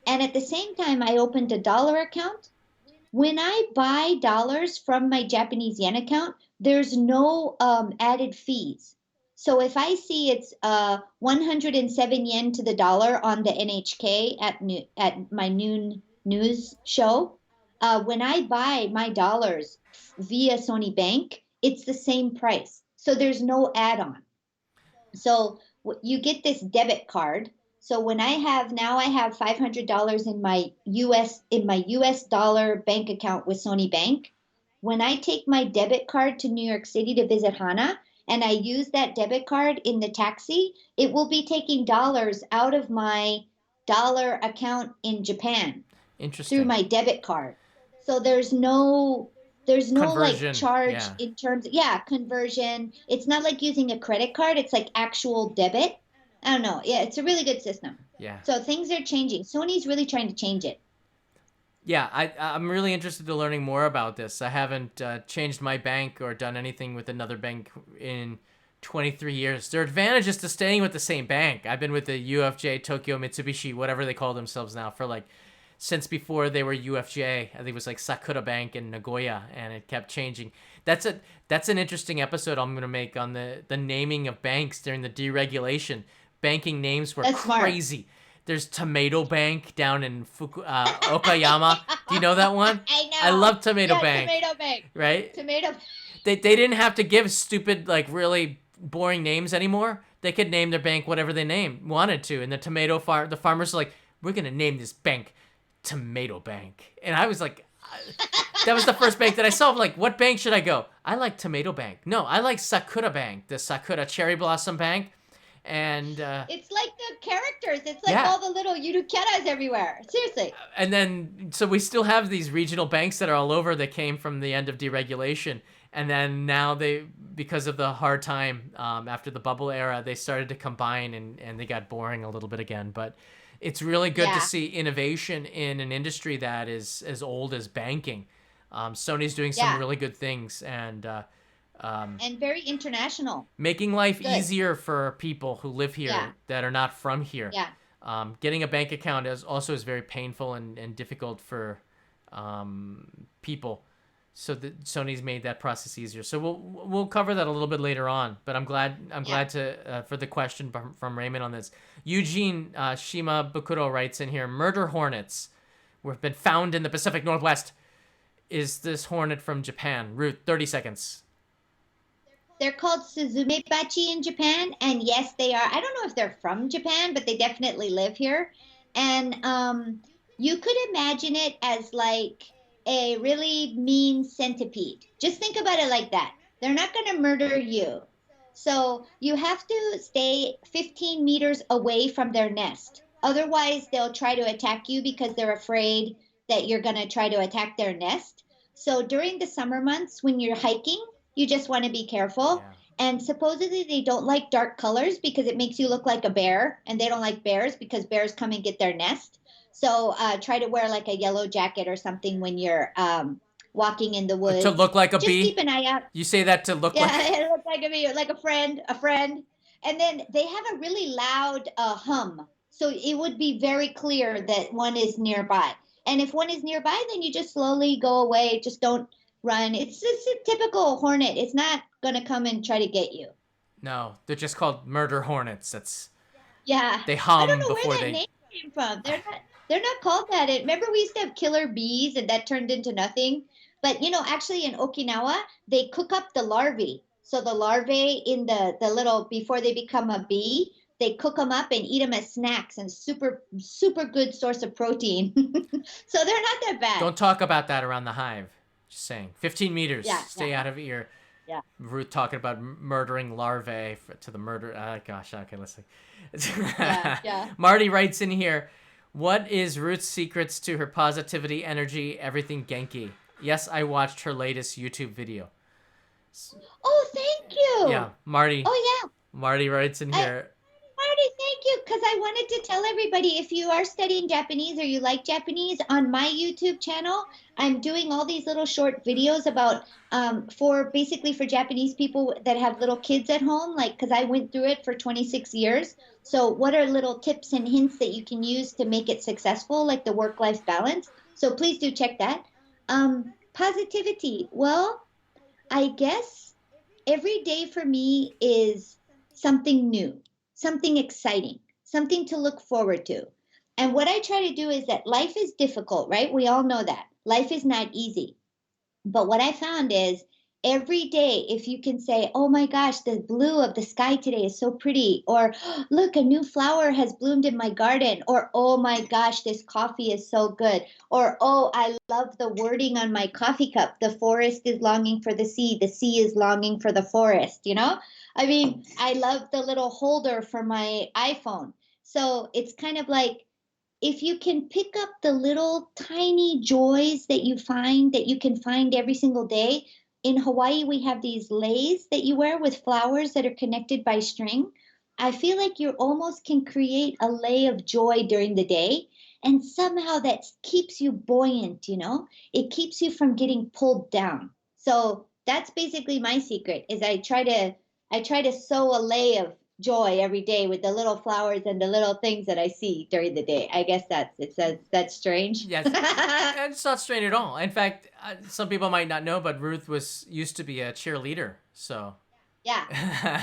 And at the same time, I opened a dollar account. When I buy dollars from my Japanese yen account, there's no added fees. So if I see it's 107 yen to the dollar on the NHK at my noon news show, when I buy my dollars via Sony Bank, it's the same price. So there's no add-on. So you get this debit card. So when I have now I have $500 in my US dollar bank account with Sony Bank. When I take my debit card to New York City to visit Hana and I use that debit card in the taxi, it will be taking dollars out of my dollar account in Japan through Interesting. my debit card. So there's no like Conversion. charge Yeah. in terms yeah, conversion. It's not like using a credit card, it's like actual debit. I don't know. Yeah, it's a really good system. Yeah. So things are changing. Sony's really trying to change it. Yeah, I'm really interested in learning more about this. I haven't changed my bank or done anything with another bank in 23 years. There are advantages to staying with the same bank. I've been with the UFJ, Tokyo, Mitsubishi, whatever they call themselves now, for like since before they were UFJ. I think it was like Sakura Bank in Nagoya, and it kept changing. That's an interesting episode I'm gonna make on the naming of banks during the deregulation. Banking names were That's smart. crazy. There's Tomato Bank down in Okayama. Do you know that one? I I know. love Tomato Yeah, Bank, tomato bank. right? Tomato. They didn't have to give stupid, like, really boring names anymore. They could name their bank whatever they wanted to. And the farmers are like, we're gonna name this bank Tomato Bank. And I was like, that was the first bank that I saw. I'm like, what bank should I go? I like Tomato Bank. No, I like Sakura Bank, the Sakura Cherry Blossom Bank. And It's like the characters. It's like yeah, all the little yurukeras everywhere. Seriously. and then so we still have these regional banks that are all over that came from the end of deregulation, and then now they, because of the hard time after the bubble era, they started to combine, and they got boring a little bit again. But it's really good to Yeah. see innovation in an industry that is as old as banking. Sony's doing some Yeah. really good things, and And very international. making life Good. easier for people who live Yeah. here that are not from here. Yeah. Getting a bank account is very painful and difficult for people. So Sony's made that process easier. So we'll cover that a little bit later on. But I'm Yeah. glad to for the question from Raymond on this. Eugene Shima Bukuro writes in here: murder hornets have been found in the Pacific Northwest. Is this hornet from Japan? Ruth, 30 seconds. They're called Suzumebachi in Japan, and yes, they are. I don't know if they're from Japan, but they definitely live here. And you could imagine it as like a really mean centipede. Just think about it like that. They're not going to murder you. So you have to stay 15 meters away from their nest. Otherwise, they'll try to attack you because they're afraid that you're going to try to attack their nest. So during the summer months when you're hiking, you just want to be careful. Yeah. And supposedly they don't like dark colors because it makes you look like a bear, and they don't like bears because bears come and get their nest. So try to wear like a yellow jacket or something when you're walking in the To woods. look like a Just keep bee? an eye out. You say that to look Yeah, like. it looks like like a friend, a friend. And then they have a really loud hum. So it would be very clear that one is nearby. And if one is nearby, then you just slowly go away. Just don't run. It's just a typical hornet. It's not going to come and try to get you. No, they're just called murder hornets. Yeah. They I don't hum know where before that they. name came from. They're not called that. Remember we used to have killer bees and that turned into nothing? But actually in Okinawa, they cook up the larvae. So the larvae in the little before they become a bee, they cook them up and eat them as snacks and super super good source of protein. So they're not that bad. Don't talk about that around the hive. Just saying. 15 meters. Yeah, yeah, Stay out of ear. yeah. Ruth talking about murdering larvae to the murder. Gosh, okay, let's see. Yeah, yeah. Marty writes in here, what is Ruth's secrets to her positivity, energy, everything Genki? Yes, I watched her latest YouTube video. Oh, thank you. Yeah, Marty. Oh yeah. Marty writes in here. Marty, thank you. Because I wanted to tell everybody if you are studying Japanese or you like Japanese, on my YouTube channel, I'm doing all these little short videos about for basically for Japanese people that have little kids at home, like because I went through it for 26 years. So, what are little tips and hints that you can use to make it successful, like the work-life balance? So, please do check that. Positivity. Well, I guess every day for me is something new, something exciting, something to look forward to. And what I try to do is that life is difficult, right? We all know that. Life is not easy. But what I found is every day, if you can say, oh my gosh, the blue of the sky today is so pretty, or look, a new flower has bloomed in my garden, or oh my gosh, this coffee is so good, or oh, I love the wording on my coffee cup. The forest is longing for the sea is longing for the forest, you know? I mean, I love the little holder for my iPhone. So it's kind of like, if you can pick up the little tiny joys that you can find every single day. In Hawaii, we have these leis that you wear with flowers that are connected by string. I feel like you almost can create a lei of joy during the day, and somehow that keeps you buoyant, you know? It keeps you from getting pulled down. So that's basically my secret is I try to sow a lei of joy every day with the little flowers and the little things that I see during the day. I guess that's strange. Yes, and it's not strange at all. In fact, some people might not know, but Ruth was used to be a cheerleader. So, Yeah,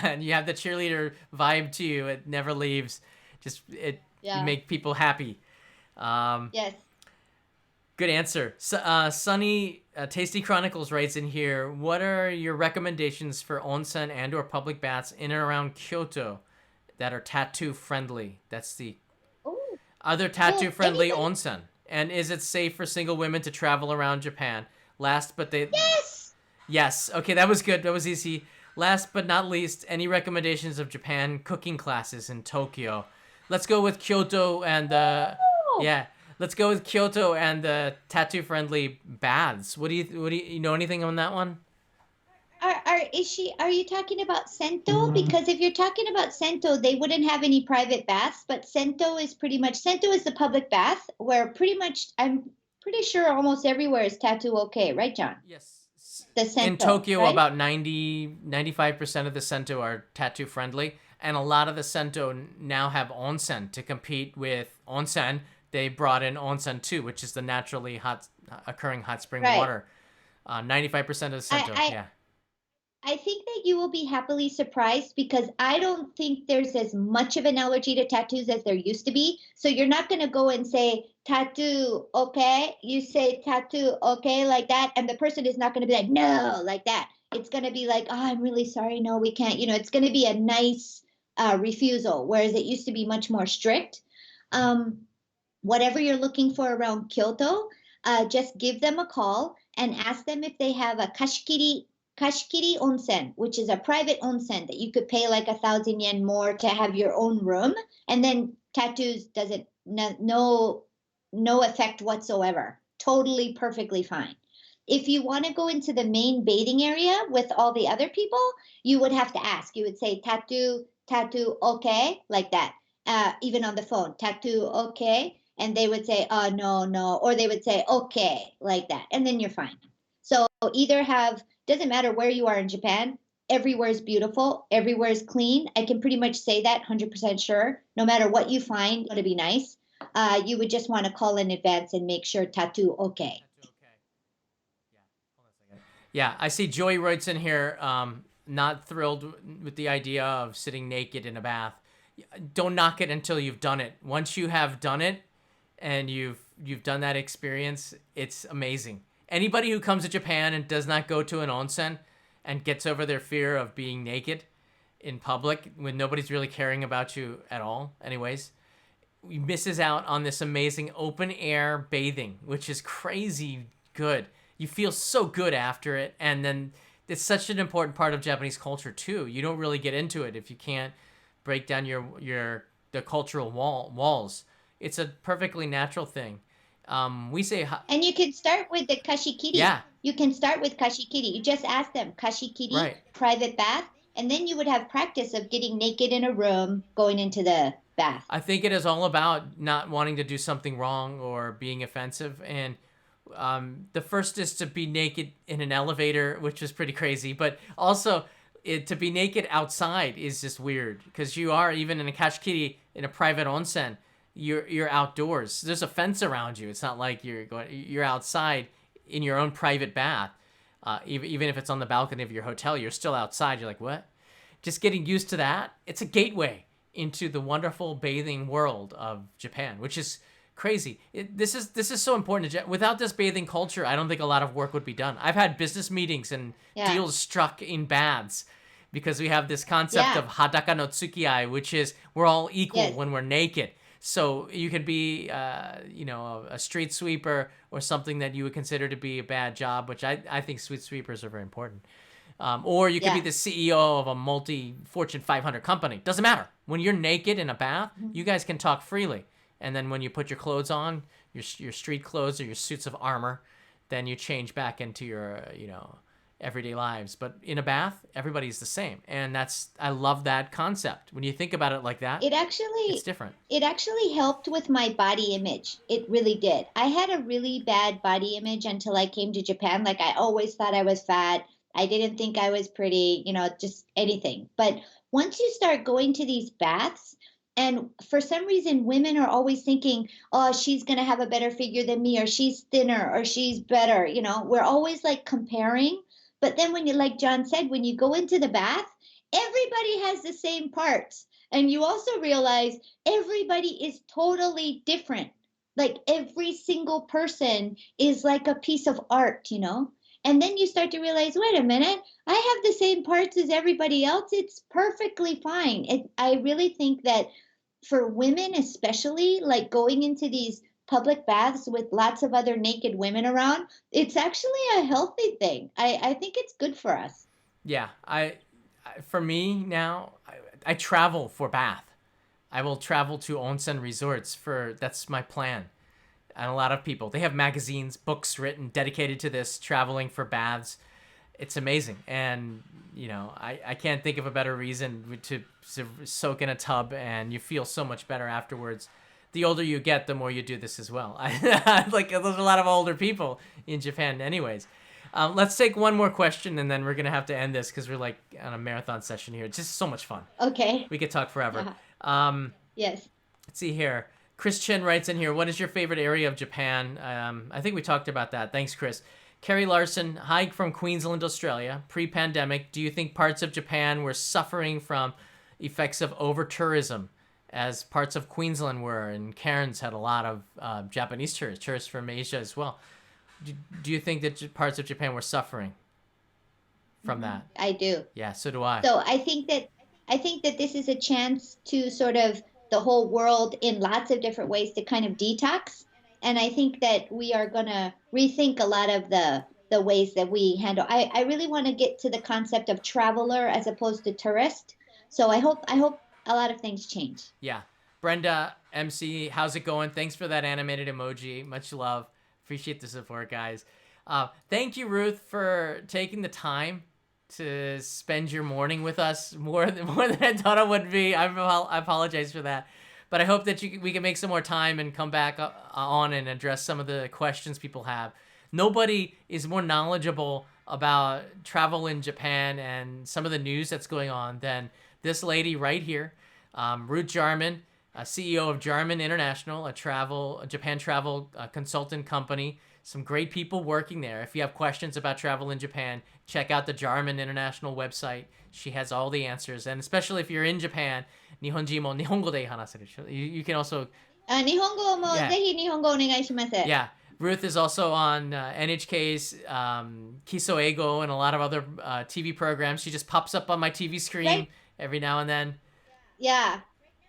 and you have the cheerleader vibe to you. It never leaves. Just you yeah, make people happy. Um, yes. Good answer. Sunny Tasty Chronicles writes in here, what are your recommendations for onsen and or public baths in and around Kyoto that are tattoo friendly? That's the Oh, other tattoo well, friendly anybody. onsen. And is it safe for single women to travel around Japan? Last but they Yes. Yes, okay, that was good. That was easy. Last but not least, any recommendations of Japan cooking classes in Tokyo? Let's go with Kyoto and Oh, yeah, let's go with Kyoto and the tattoo friendly baths. What do you know anything on that one? are you talking about Sento? Because if you're talking about Sento, they wouldn't have any private baths, but Sento is the public bath where pretty much I'm pretty sure almost everywhere is tattoo okay, right, John? Yes. The In Sento, Tokyo, right? about 95% of the sento are tattoo friendly, and a lot of the sento now have onsen to compete with onsen. They brought in onsen too, which is the naturally hot occurring hot spring Right. water. 95% of the I, sento, I yeah. I think that you will be happily surprised because I don't think there's as much of an allergy to tattoos as there used to be. So you're not going to go and say tattoo, okay? You say tattoo, okay, like that. And the person is not going to be like, no, like that. It's going to be like, oh, I'm really sorry. No, we can't. You know, it's going to be a nice refusal, whereas it used to be much more strict. Um, Whatever you're looking for around Kyoto, just give them a call and ask them if they have a kashikiri onsen, which is a private onsen that you could pay like 1,000 yen more to have your own room, and then tattoos doesn't no effect whatsoever. Totally perfectly fine. If you want to go into the main bathing area with all the other people, you would have to ask. You would say tattoo okay like that. Even on the phone, tattoo okay, and they would say, no, no, or they would say, okay, like that. And then you're fine. So either have, doesn't matter where you are in Japan, everywhere is beautiful, everywhere is clean. I can pretty much say that 100% sure. No matter what you find, it's going to be nice. You would just want to call in advance and make sure tattoo okay. Tattoo, okay. Yeah, hold on a second. Yeah, I see Joy writes in here, not thrilled with the idea of sitting naked in a bath. Don't knock it until you've done it. Once you have done it, and you've done that experience, it's amazing. Anybody who comes to Japan and does not go to an onsen and gets over their fear of being naked in public when nobody's really caring about you at all, anyways, misses out on this amazing open air bathing, which is crazy good. You feel so good after it, and then it's such an important part of Japanese culture too. You don't really get into it if you can't break down your the cultural walls. It's a perfectly natural thing. We say, And you can start with the kashikiri. yeah, You can start with kashikiri. You just ask them kashikiri, right. private bath, and then you would have practice of getting naked in a room, going into the bath. I think it is all about not wanting to do something wrong or being offensive. And the first is to be naked in an elevator, which is pretty crazy. But also, to be naked outside is just weird because you are even in a kashikiri in a private onsen. You're outdoors. There's a fence around you. It's not like you're outside in your own private bath. Even if it's on the balcony of your hotel, you're still outside. You're like, what? just getting used to that, it's a gateway into the wonderful bathing world of Japan, which is crazy. This is so important. Without this bathing culture, I don't think a lot of work would be done. I've had business meetings and Yeah. deals struck in baths because we have this concept Yeah. of hadaka no tsukiai, which is we're all equal Yes. when we're naked. So you could be, a street sweeper or something that you would consider to be a bad job, which I think street sweepers are very important. Or you could be Yeah. the CEO of a Fortune 500 company. Doesn't matter. When you're naked in a bath, you guys can talk freely. And then when you put your clothes on, your street clothes or your suits of armor, then you change back into your, everyday lives. But in a bath, everybody's the same. And I love that concept. When you think about it like that, It it's actually different. it actually helped with my body image. It really did. I had a really bad body image until I came to Japan. Like I always thought I was fat. I didn't think I was pretty, just anything. But once you start going to these baths, and for some reason, women are always thinking, oh, she's going to have a better figure than me, or she's thinner, or she's better. We're always like comparing. But then when like John said, when you go into the bath, everybody has the same parts. And you also realize everybody is totally different. Like every single person is like a piece of art. And then you start to realize, wait a minute, I have the same parts as everybody else. It's perfectly fine. I really think that for women, especially, like going into these public baths with lots of other naked women around, it's actually a healthy thing. I think it's good for us. Yeah. For me now, I travel for bath. I will travel to onsen resorts that's my plan. And a lot of people, they have magazines, books written dedicated to this, traveling for baths. It's amazing. And, I can't think of a better reason to soak in a tub, and you feel so much better afterwards. The older you get, the more you do this as well. Like, there's a lot of older people in Japan anyways. Let's take one more question, and then we're going to have to end this because we're like on a marathon session here. It's just so much fun. Okay. We could talk forever. Yeah. Yes. Let's see here. Chris Chen writes in here, what is your favorite area of Japan? I think we talked about that. Thanks, Chris. Carrie Larson, hi from Queensland, Australia. Pre-pandemic, do you think parts of Japan were suffering from effects of over-tourism, as parts of Queensland were, and Cairns had a lot of Japanese tourists from Asia as well? Do you think that parts of Japan were suffering from that? I do. Yeah, so do I. So I think that this is a chance to sort of the whole world in lots of different ways to kind of detox. And I think that we are going to rethink a lot of the ways that we handle. I really want to get to the concept of traveler as opposed to tourist. So I hope a lot of things change. Yeah. Brenda, MC, how's it going? Thanks for that animated emoji. Much love. Appreciate the support, guys. Thank you, Ruth, for taking the time to spend your morning with us more than I thought it would be. I apologize for that. But I hope that we can make some more time and come back on and address some of the questions people have. Nobody is more knowledgeable about travel in Japan and some of the news that's going on than this lady right here, Ruth Jarman, CEO of Jarman International, a Japan travel consultant company. Some great people working there. If you have questions about travel in Japan, check out the Jarman International website. She has all the answers. And especially if you're in Japan, Nihonji mo Nihongo de hanaseru. You can also... 日本語も Yeah. ぜひ日本語お願いします。 Yeah. Ruth is also on NHK's Kiso Eigo and a lot of other TV programs. She just pops up on my TV screen Right. every now and then. Yeah.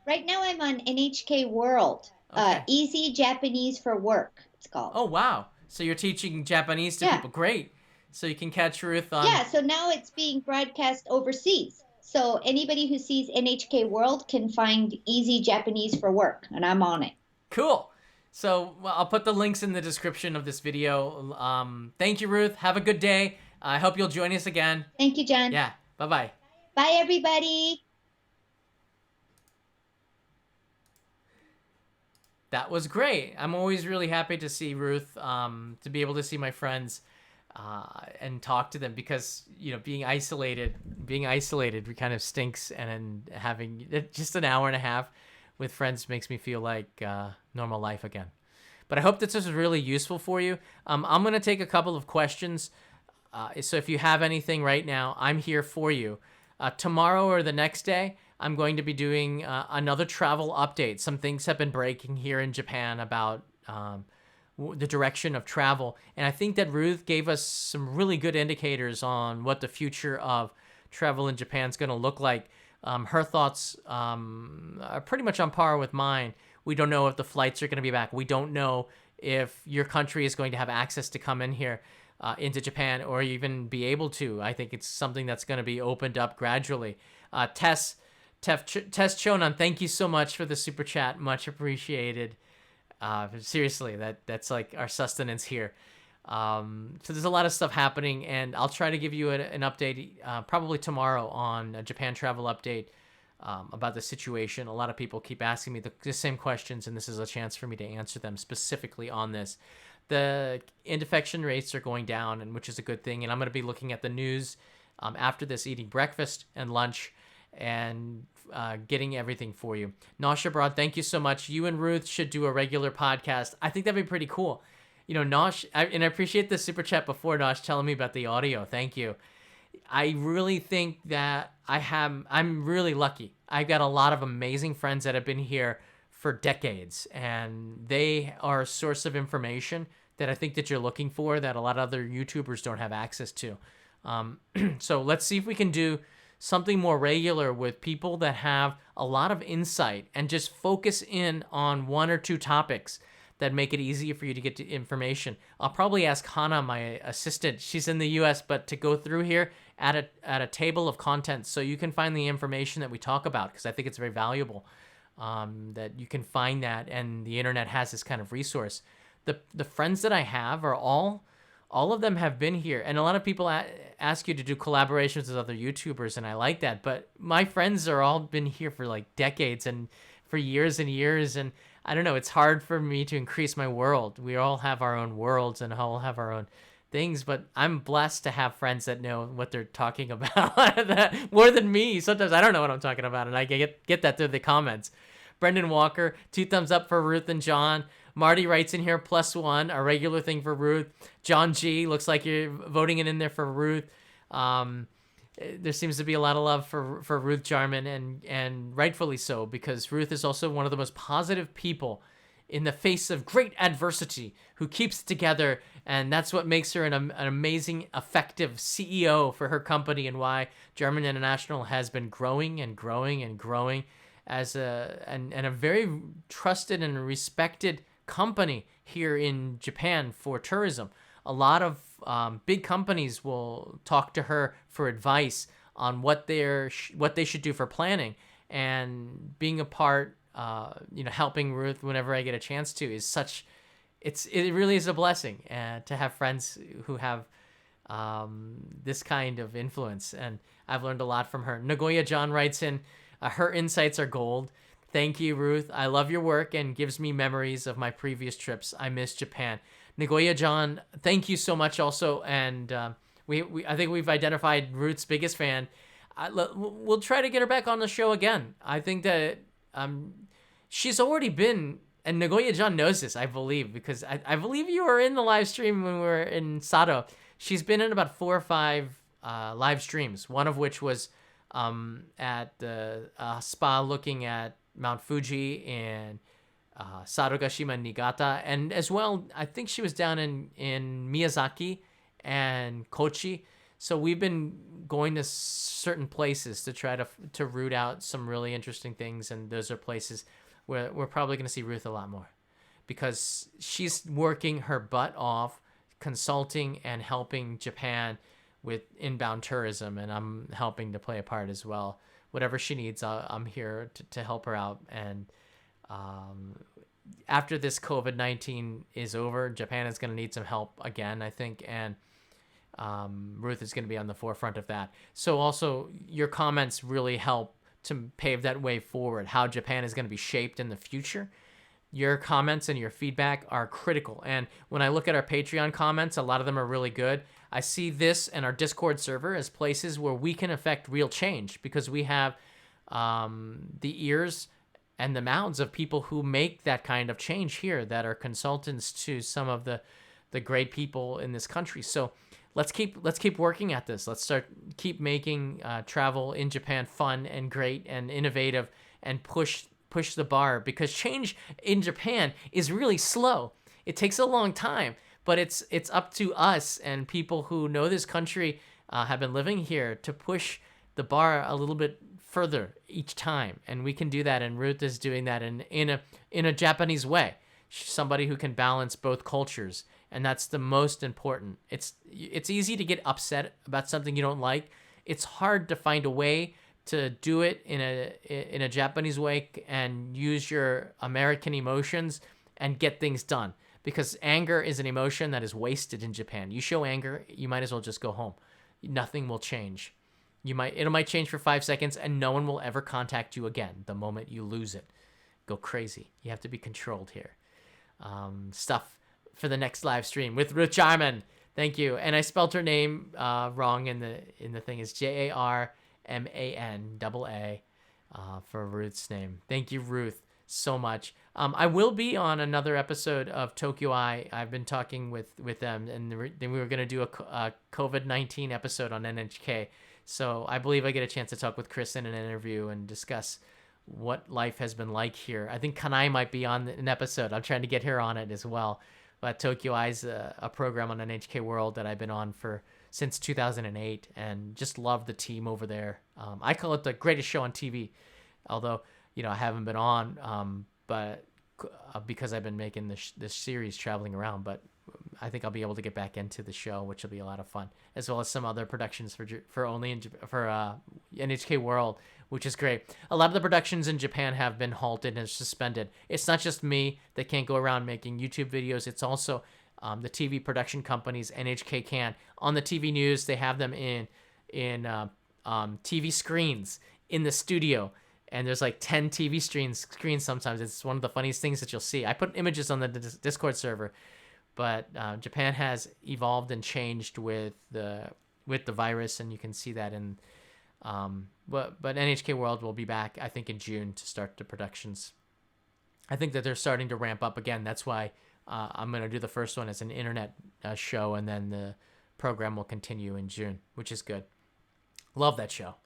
Right now I'm on NHK World. Okay. Easy Japanese for Work, it's called. Oh, wow. So you're teaching Japanese to Yeah. people. Great. So you can catch Ruth on... Yeah, so now it's being broadcast overseas. So anybody who sees NHK World can find Easy Japanese for Work, and I'm on it. Cool. So I'll put the links in the description of this video. Thank you, Ruth. Have a good day. I hope you'll join us again. Thank you, John. Yeah. Bye-bye. Bye, everybody. That was great. I'm always really happy to see Ruth, to be able to see my friends and talk to them because, being isolated kind of stinks. And then having just an hour and a half with friends makes me feel like normal life again. But I hope this was really useful for you. I'm going to take a couple of questions. So if you have anything right now, I'm here for you. Tomorrow or the next day, I'm going to be doing another travel update. Some things have been breaking here in Japan about the direction of travel. And I think that Ruth gave us some really good indicators on what the future of travel in Japan is going to look like. Her thoughts are pretty much on par with mine. We don't know if the flights are going to be back. We don't know if your country is going to have access to come in here into Japan or even be able to. I think it's something that's going to be opened up gradually. Tess Chonan, thank you so much for the super chat. Much appreciated. Seriously, that's like our sustenance here. So there's a lot of stuff happening, and I'll try to give you an update probably tomorrow on a Japan travel update about the situation. A lot of people keep asking me the same questions, and this is a chance for me to answer them specifically on this. The infection rates are going down, and which is a good thing, and I'm going to be looking at the news after this, eating breakfast and lunch, and getting everything for you. Nosh Abroad, thank you so much. You and Ruth should do a regular podcast. I think that'd be pretty cool. You know, Nosh, and I appreciate the super chat before, Nosh, telling me about the audio. Thank you. I really think that I'm really lucky. I've got a lot of amazing friends that have been here for decades, and they are a source of information that I think that you're looking for that a lot of other YouTubers don't have access to. So let's see if we can do something more regular with people that have a lot of insight and just focus in on one or two topics that make it easier for you to get to information. I'll probably ask Hana, my assistant, she's in the US, but to go through here at a table of contents so you can find the information that we talk about, because I think it's very valuable that you can find that, and the internet has this kind of resource. The friends that I have are all of them have been here, and a lot of people ask you to do collaborations with other YouTubers, and I like that, but my friends are all been here for like decades and for years and years, and I don't know, it's hard for me to increase my world. We all have our own worlds and all have our own things, but I'm blessed to have friends that know what they're talking about more than me. Sometimes I don't know what I'm talking about, and I get that through the comments. Brendan Walker, 2 thumbs up for Ruth and John. Marty writes in here, +1, a regular thing for Ruth. John G, looks like you're voting it in there for Ruth. There seems to be a lot of love for Ruth Jarman, and rightfully so, because Ruth is also one of the most positive people in the face of great adversity, who keeps it together, and that's what makes her an amazing, effective CEO for her company, and why Jarman International has been growing and growing and growing as a very trusted and respected company here in Japan for tourism. A lot of big companies will talk to her for advice on what they should do for planning, and being a part, helping Ruth whenever I get a chance to is it really is a blessing to have friends who have this kind of influence, and I've learned a lot from her. Nagoya John writes in, her insights are gold. Thank you, Ruth. I love your work and gives me memories of my previous trips. I miss Japan. Nagoya John, thank you so much also. And I think we've identified Ruth's biggest fan. We'll try to get her back on the show again. I think that she's already been, and Nagoya John knows this, I believe, because I believe you were in the live stream when we were in Sato. She's been in about 4 or 5 live streams, one of which was at the spa looking at Mount Fuji in Sarugashima, Niigata, and as well, I think she was down in Miyazaki and Kochi. So we've been going to certain places to try to root out some really interesting things, and those are places where we're probably going to see Ruth a lot more, because she's working her butt off consulting and helping Japan with inbound tourism, and I'm helping to play a part as well. Whatever she needs, I'm here to help her out. And after this COVID-19 is over, Japan is going to need some help again, I think, and Ruth is going to be on the forefront of that. So also, your comments really help to pave that way forward, how Japan is going to be shaped in the future. Your comments and your feedback are critical. And when I look at our Patreon comments, a lot of them are really good. I see this and our Discord server as places where we can affect real change, because we have the ears and the mouths of people who make that kind of change here, that are consultants to some of the great people in this country. So let's keep working at this. Let's keep making travel in Japan fun and great and innovative, and push the bar, because change in Japan is really slow. It takes a long time, but it's up to us and people who know this country, have been living here, to push the bar a little bit further each time, and we can do that. And Ruth is doing that in a Japanese way. She's somebody who can balance both cultures, and that's the most important. It's easy to get upset about something you don't like. It's hard to find a way to do it in a Japanese way and use your American emotions and get things done, because anger is an emotion that is wasted in Japan. You show anger, you might as well just go home. Nothing will change. It might change for 5 seconds, and no one will ever contact you again the moment you lose it. Go crazy. You have to be controlled here. Stuff for the next live stream with Ruth Jarman. Thank you. And I spelled her name wrong in the thing. Is Jarman for Ruth's name. Thank you, Ruth, so much. I will be on another episode of Tokyo Eye. I've been talking with them, and then we were going to do a COVID-19 episode on NHK. So I believe I get a chance to talk with Chris in an interview and discuss what life has been like here. I think Kanai might be on an episode. I'm trying to get her on it as well. But Tokyo Eye's a program on NHK World that I've been on since 2008, and just love the team over there. I call it the greatest show on TV, although I haven't been on, but because I've been making this series traveling around. But I think I'll be able to get back into the show, which will be a lot of fun, as well as some other productions for NHK World, which is great. A lot of the productions in Japan have been halted and suspended. It's not just me that can't go around making YouTube videos. It's also the TV production companies. NHK can. On the TV news, they have them in TV screens in the studio. And there's like 10 TV screens sometimes. It's one of the funniest things that you'll see. I put images on the Discord server. But Japan has evolved and changed with the virus, and you can see that in. But NHK World will be back, I think, in June to start the productions. I think that they're starting to ramp up again. That's why I'm going to do the first one as an internet show, and then the program will continue in June, which is good. Love that show.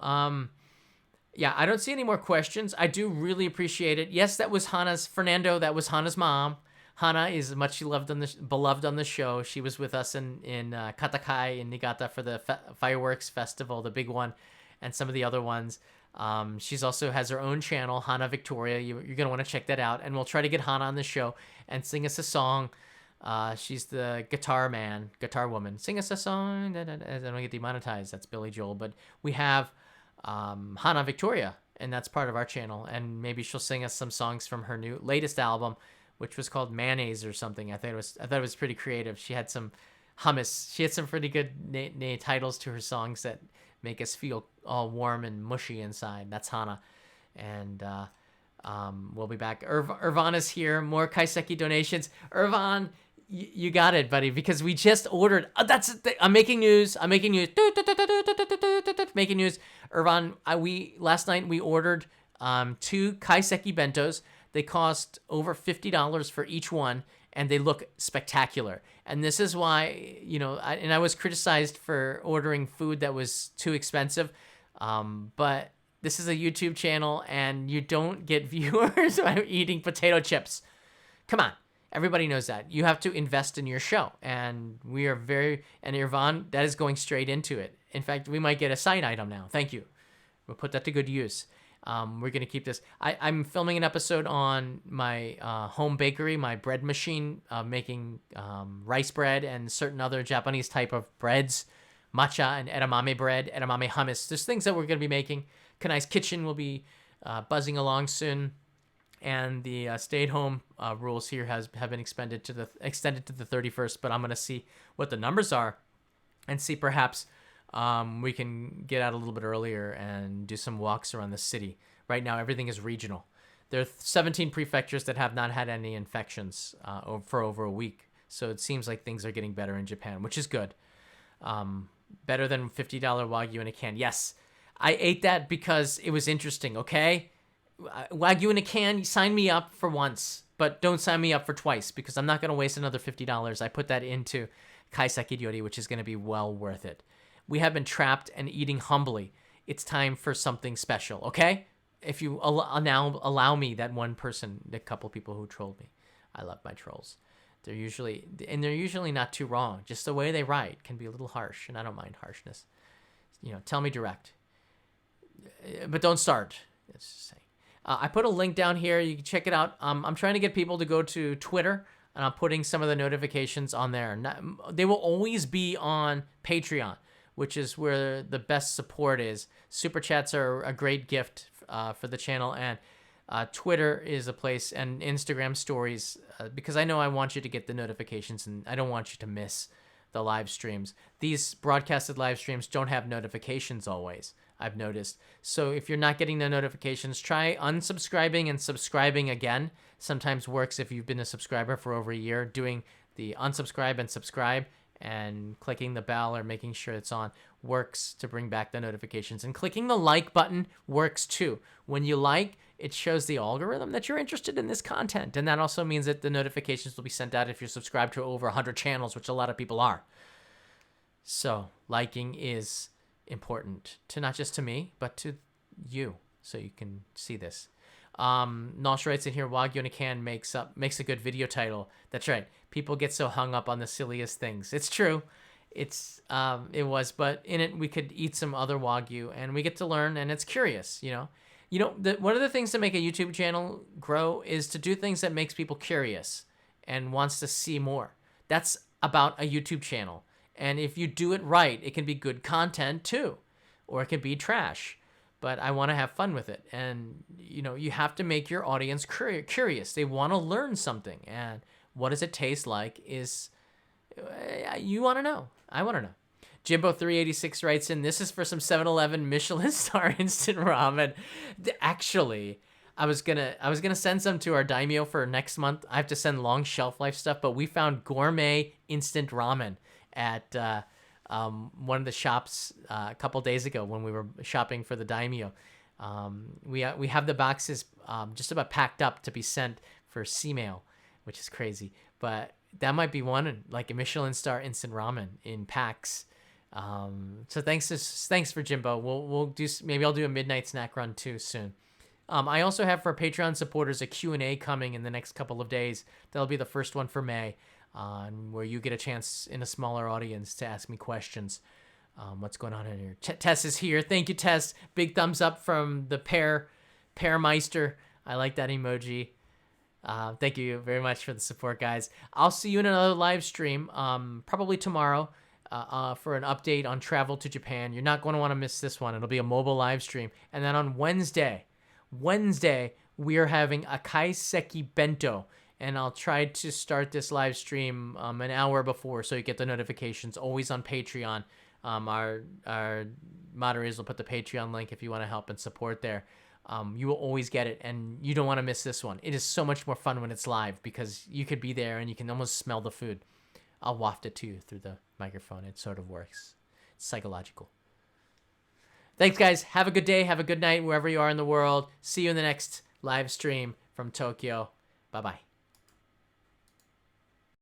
Yeah, I don't see any more questions. I do really appreciate it. Yes, that was Fernando. That was Hana's mom. Hana is much beloved on the show. She was with us in Katakai in Niigata for the fireworks festival, the big one, and some of the other ones. She's also has her own channel, Hana Victoria. You're going to want to check that out. And we'll try to get Hana on the show and sing us a song. She's the guitar woman. Sing us a song. I don't get demonetized. That's Billy Joel. But we have Hana Victoria, and that's part of our channel. And maybe she'll sing us some songs from her latest album, which was called Mayonnaise or something. I thought it was pretty creative. She had some hummus. She had some pretty good titles to her songs that make us feel all warm and mushy inside. That's Hana. And we'll be back. Irvan is here. More Kaiseki donations. Irvan, you got it, buddy, because we just ordered. I'm making news. Making news. Irvan, last night we ordered 2 Kaiseki bentos. They cost over $50 for each one, and they look spectacular. And this is why, I was criticized for ordering food that was too expensive, but this is a YouTube channel, and you don't get viewers by eating potato chips. Come on. Everybody knows that. You have to invest in your show, and we are and Irvan, that is going straight into it. In fact, we might get a side item now. Thank you. We'll put that to good use. We're going to keep this. I'm filming an episode on my home bakery, my bread machine, making rice bread and certain other Japanese type of breads, matcha and edamame bread, edamame hummus. There's things that we're going to be making. Kanai's Kitchen will be buzzing along soon. And the stay-at-home rules here have been extended to the 31st, but I'm going to see what the numbers are and see perhaps we can get out a little bit earlier and do some walks around the city. Right now, everything is regional. There are 17 prefectures that have not had any infections for over a week. So it seems like things are getting better in Japan, which is good. Better than $50 Wagyu in a can. Yes, I ate that because it was interesting, okay? Wagyu in a can, sign me up for once, but don't sign me up for twice, because I'm not going to waste another $50. I put that into kaiseki ryori, which is going to be well worth it. We have been trapped and eating humbly. It's time for something special, okay? If you now allow me, that one person, the couple people who trolled me. I love my trolls. They're usually not too wrong. Just the way they write can be a little harsh, and I don't mind harshness. Tell me direct. But don't start. It's just saying. I put a link down here. You can check it out. I'm trying to get people to go to Twitter, and I'm putting some of the notifications on there. They will always be on Patreon, which is where the best support is. Super chats are a great gift for the channel, and Twitter is a place, and Instagram stories, because I know I want you to get the notifications, and I don't want you to miss the live streams. These broadcasted live streams don't have notifications always, I've noticed. So if you're not getting the notifications, try unsubscribing and subscribing again. Sometimes works if you've been a subscriber for over a year. Doing the unsubscribe and subscribe and clicking the bell or making sure it's on works to bring back the notifications. And clicking the like button works too. When you like, it shows the algorithm that you're interested in this content. And that also means that the notifications will be sent out if you're subscribed to over 100 channels, which a lot of people are. So liking is important to not just to me, but to you, so you can see this. Nosh writes in here, Wagyu in a can makes a good video title. That's right. People get so hung up on the silliest things. It's true. It was, but in it we could eat some other Wagyu and we get to learn, and it's curious, one of the things to make a YouTube channel grow is to do things that makes people curious and wants to see more. That's about a YouTube channel. And if you do it right, it can be good content too, or it can be trash. But I want to have fun with it. And, you have to make your audience curious. They want to learn something. And what does it taste like is, you want to know. I want to know. Jimbo386 writes in, this is for some 7-Eleven Michelin star instant ramen. Actually, I was gonna send some to our daimyo for next month. I have to send long shelf life stuff, but we found gourmet instant ramen at one of the shops a couple days ago when we were shopping for the daimyo. We have the boxes just about packed up to be sent for C-mail, which is crazy. But that might be one, like a Michelin star instant ramen in packs. So thanks for Jimbo. We'll do, maybe I'll do a midnight snack run too soon. I also have for Patreon supporters a Q&A coming in the next couple of days. That'll be the first one for May, where you get a chance in a smaller audience to ask me questions. What's going on in here? Tess is here. Thank you, Tess. Big thumbs up from the Pearmeister. I like that emoji. Thank you very much for the support, guys. I'll see you in another live stream, probably tomorrow, for an update on travel to Japan. You're not going to want to miss this one. It'll be a mobile live stream. And then on Wednesday, we are having a kaiseki bento. And I'll try to start this live stream an hour before, so you get the notifications, always on Patreon. Our moderators will put the Patreon link if you want to help and support there. You will always get it, and you don't want to miss this one. It is so much more fun when it's live because you could be there and you can almost smell the food. I'll waft it to you through the microphone. It sort of works. It's psychological. Thanks, guys. Have a good day. Have a good night wherever you are in the world. See you in the next live stream from Tokyo. Bye-bye.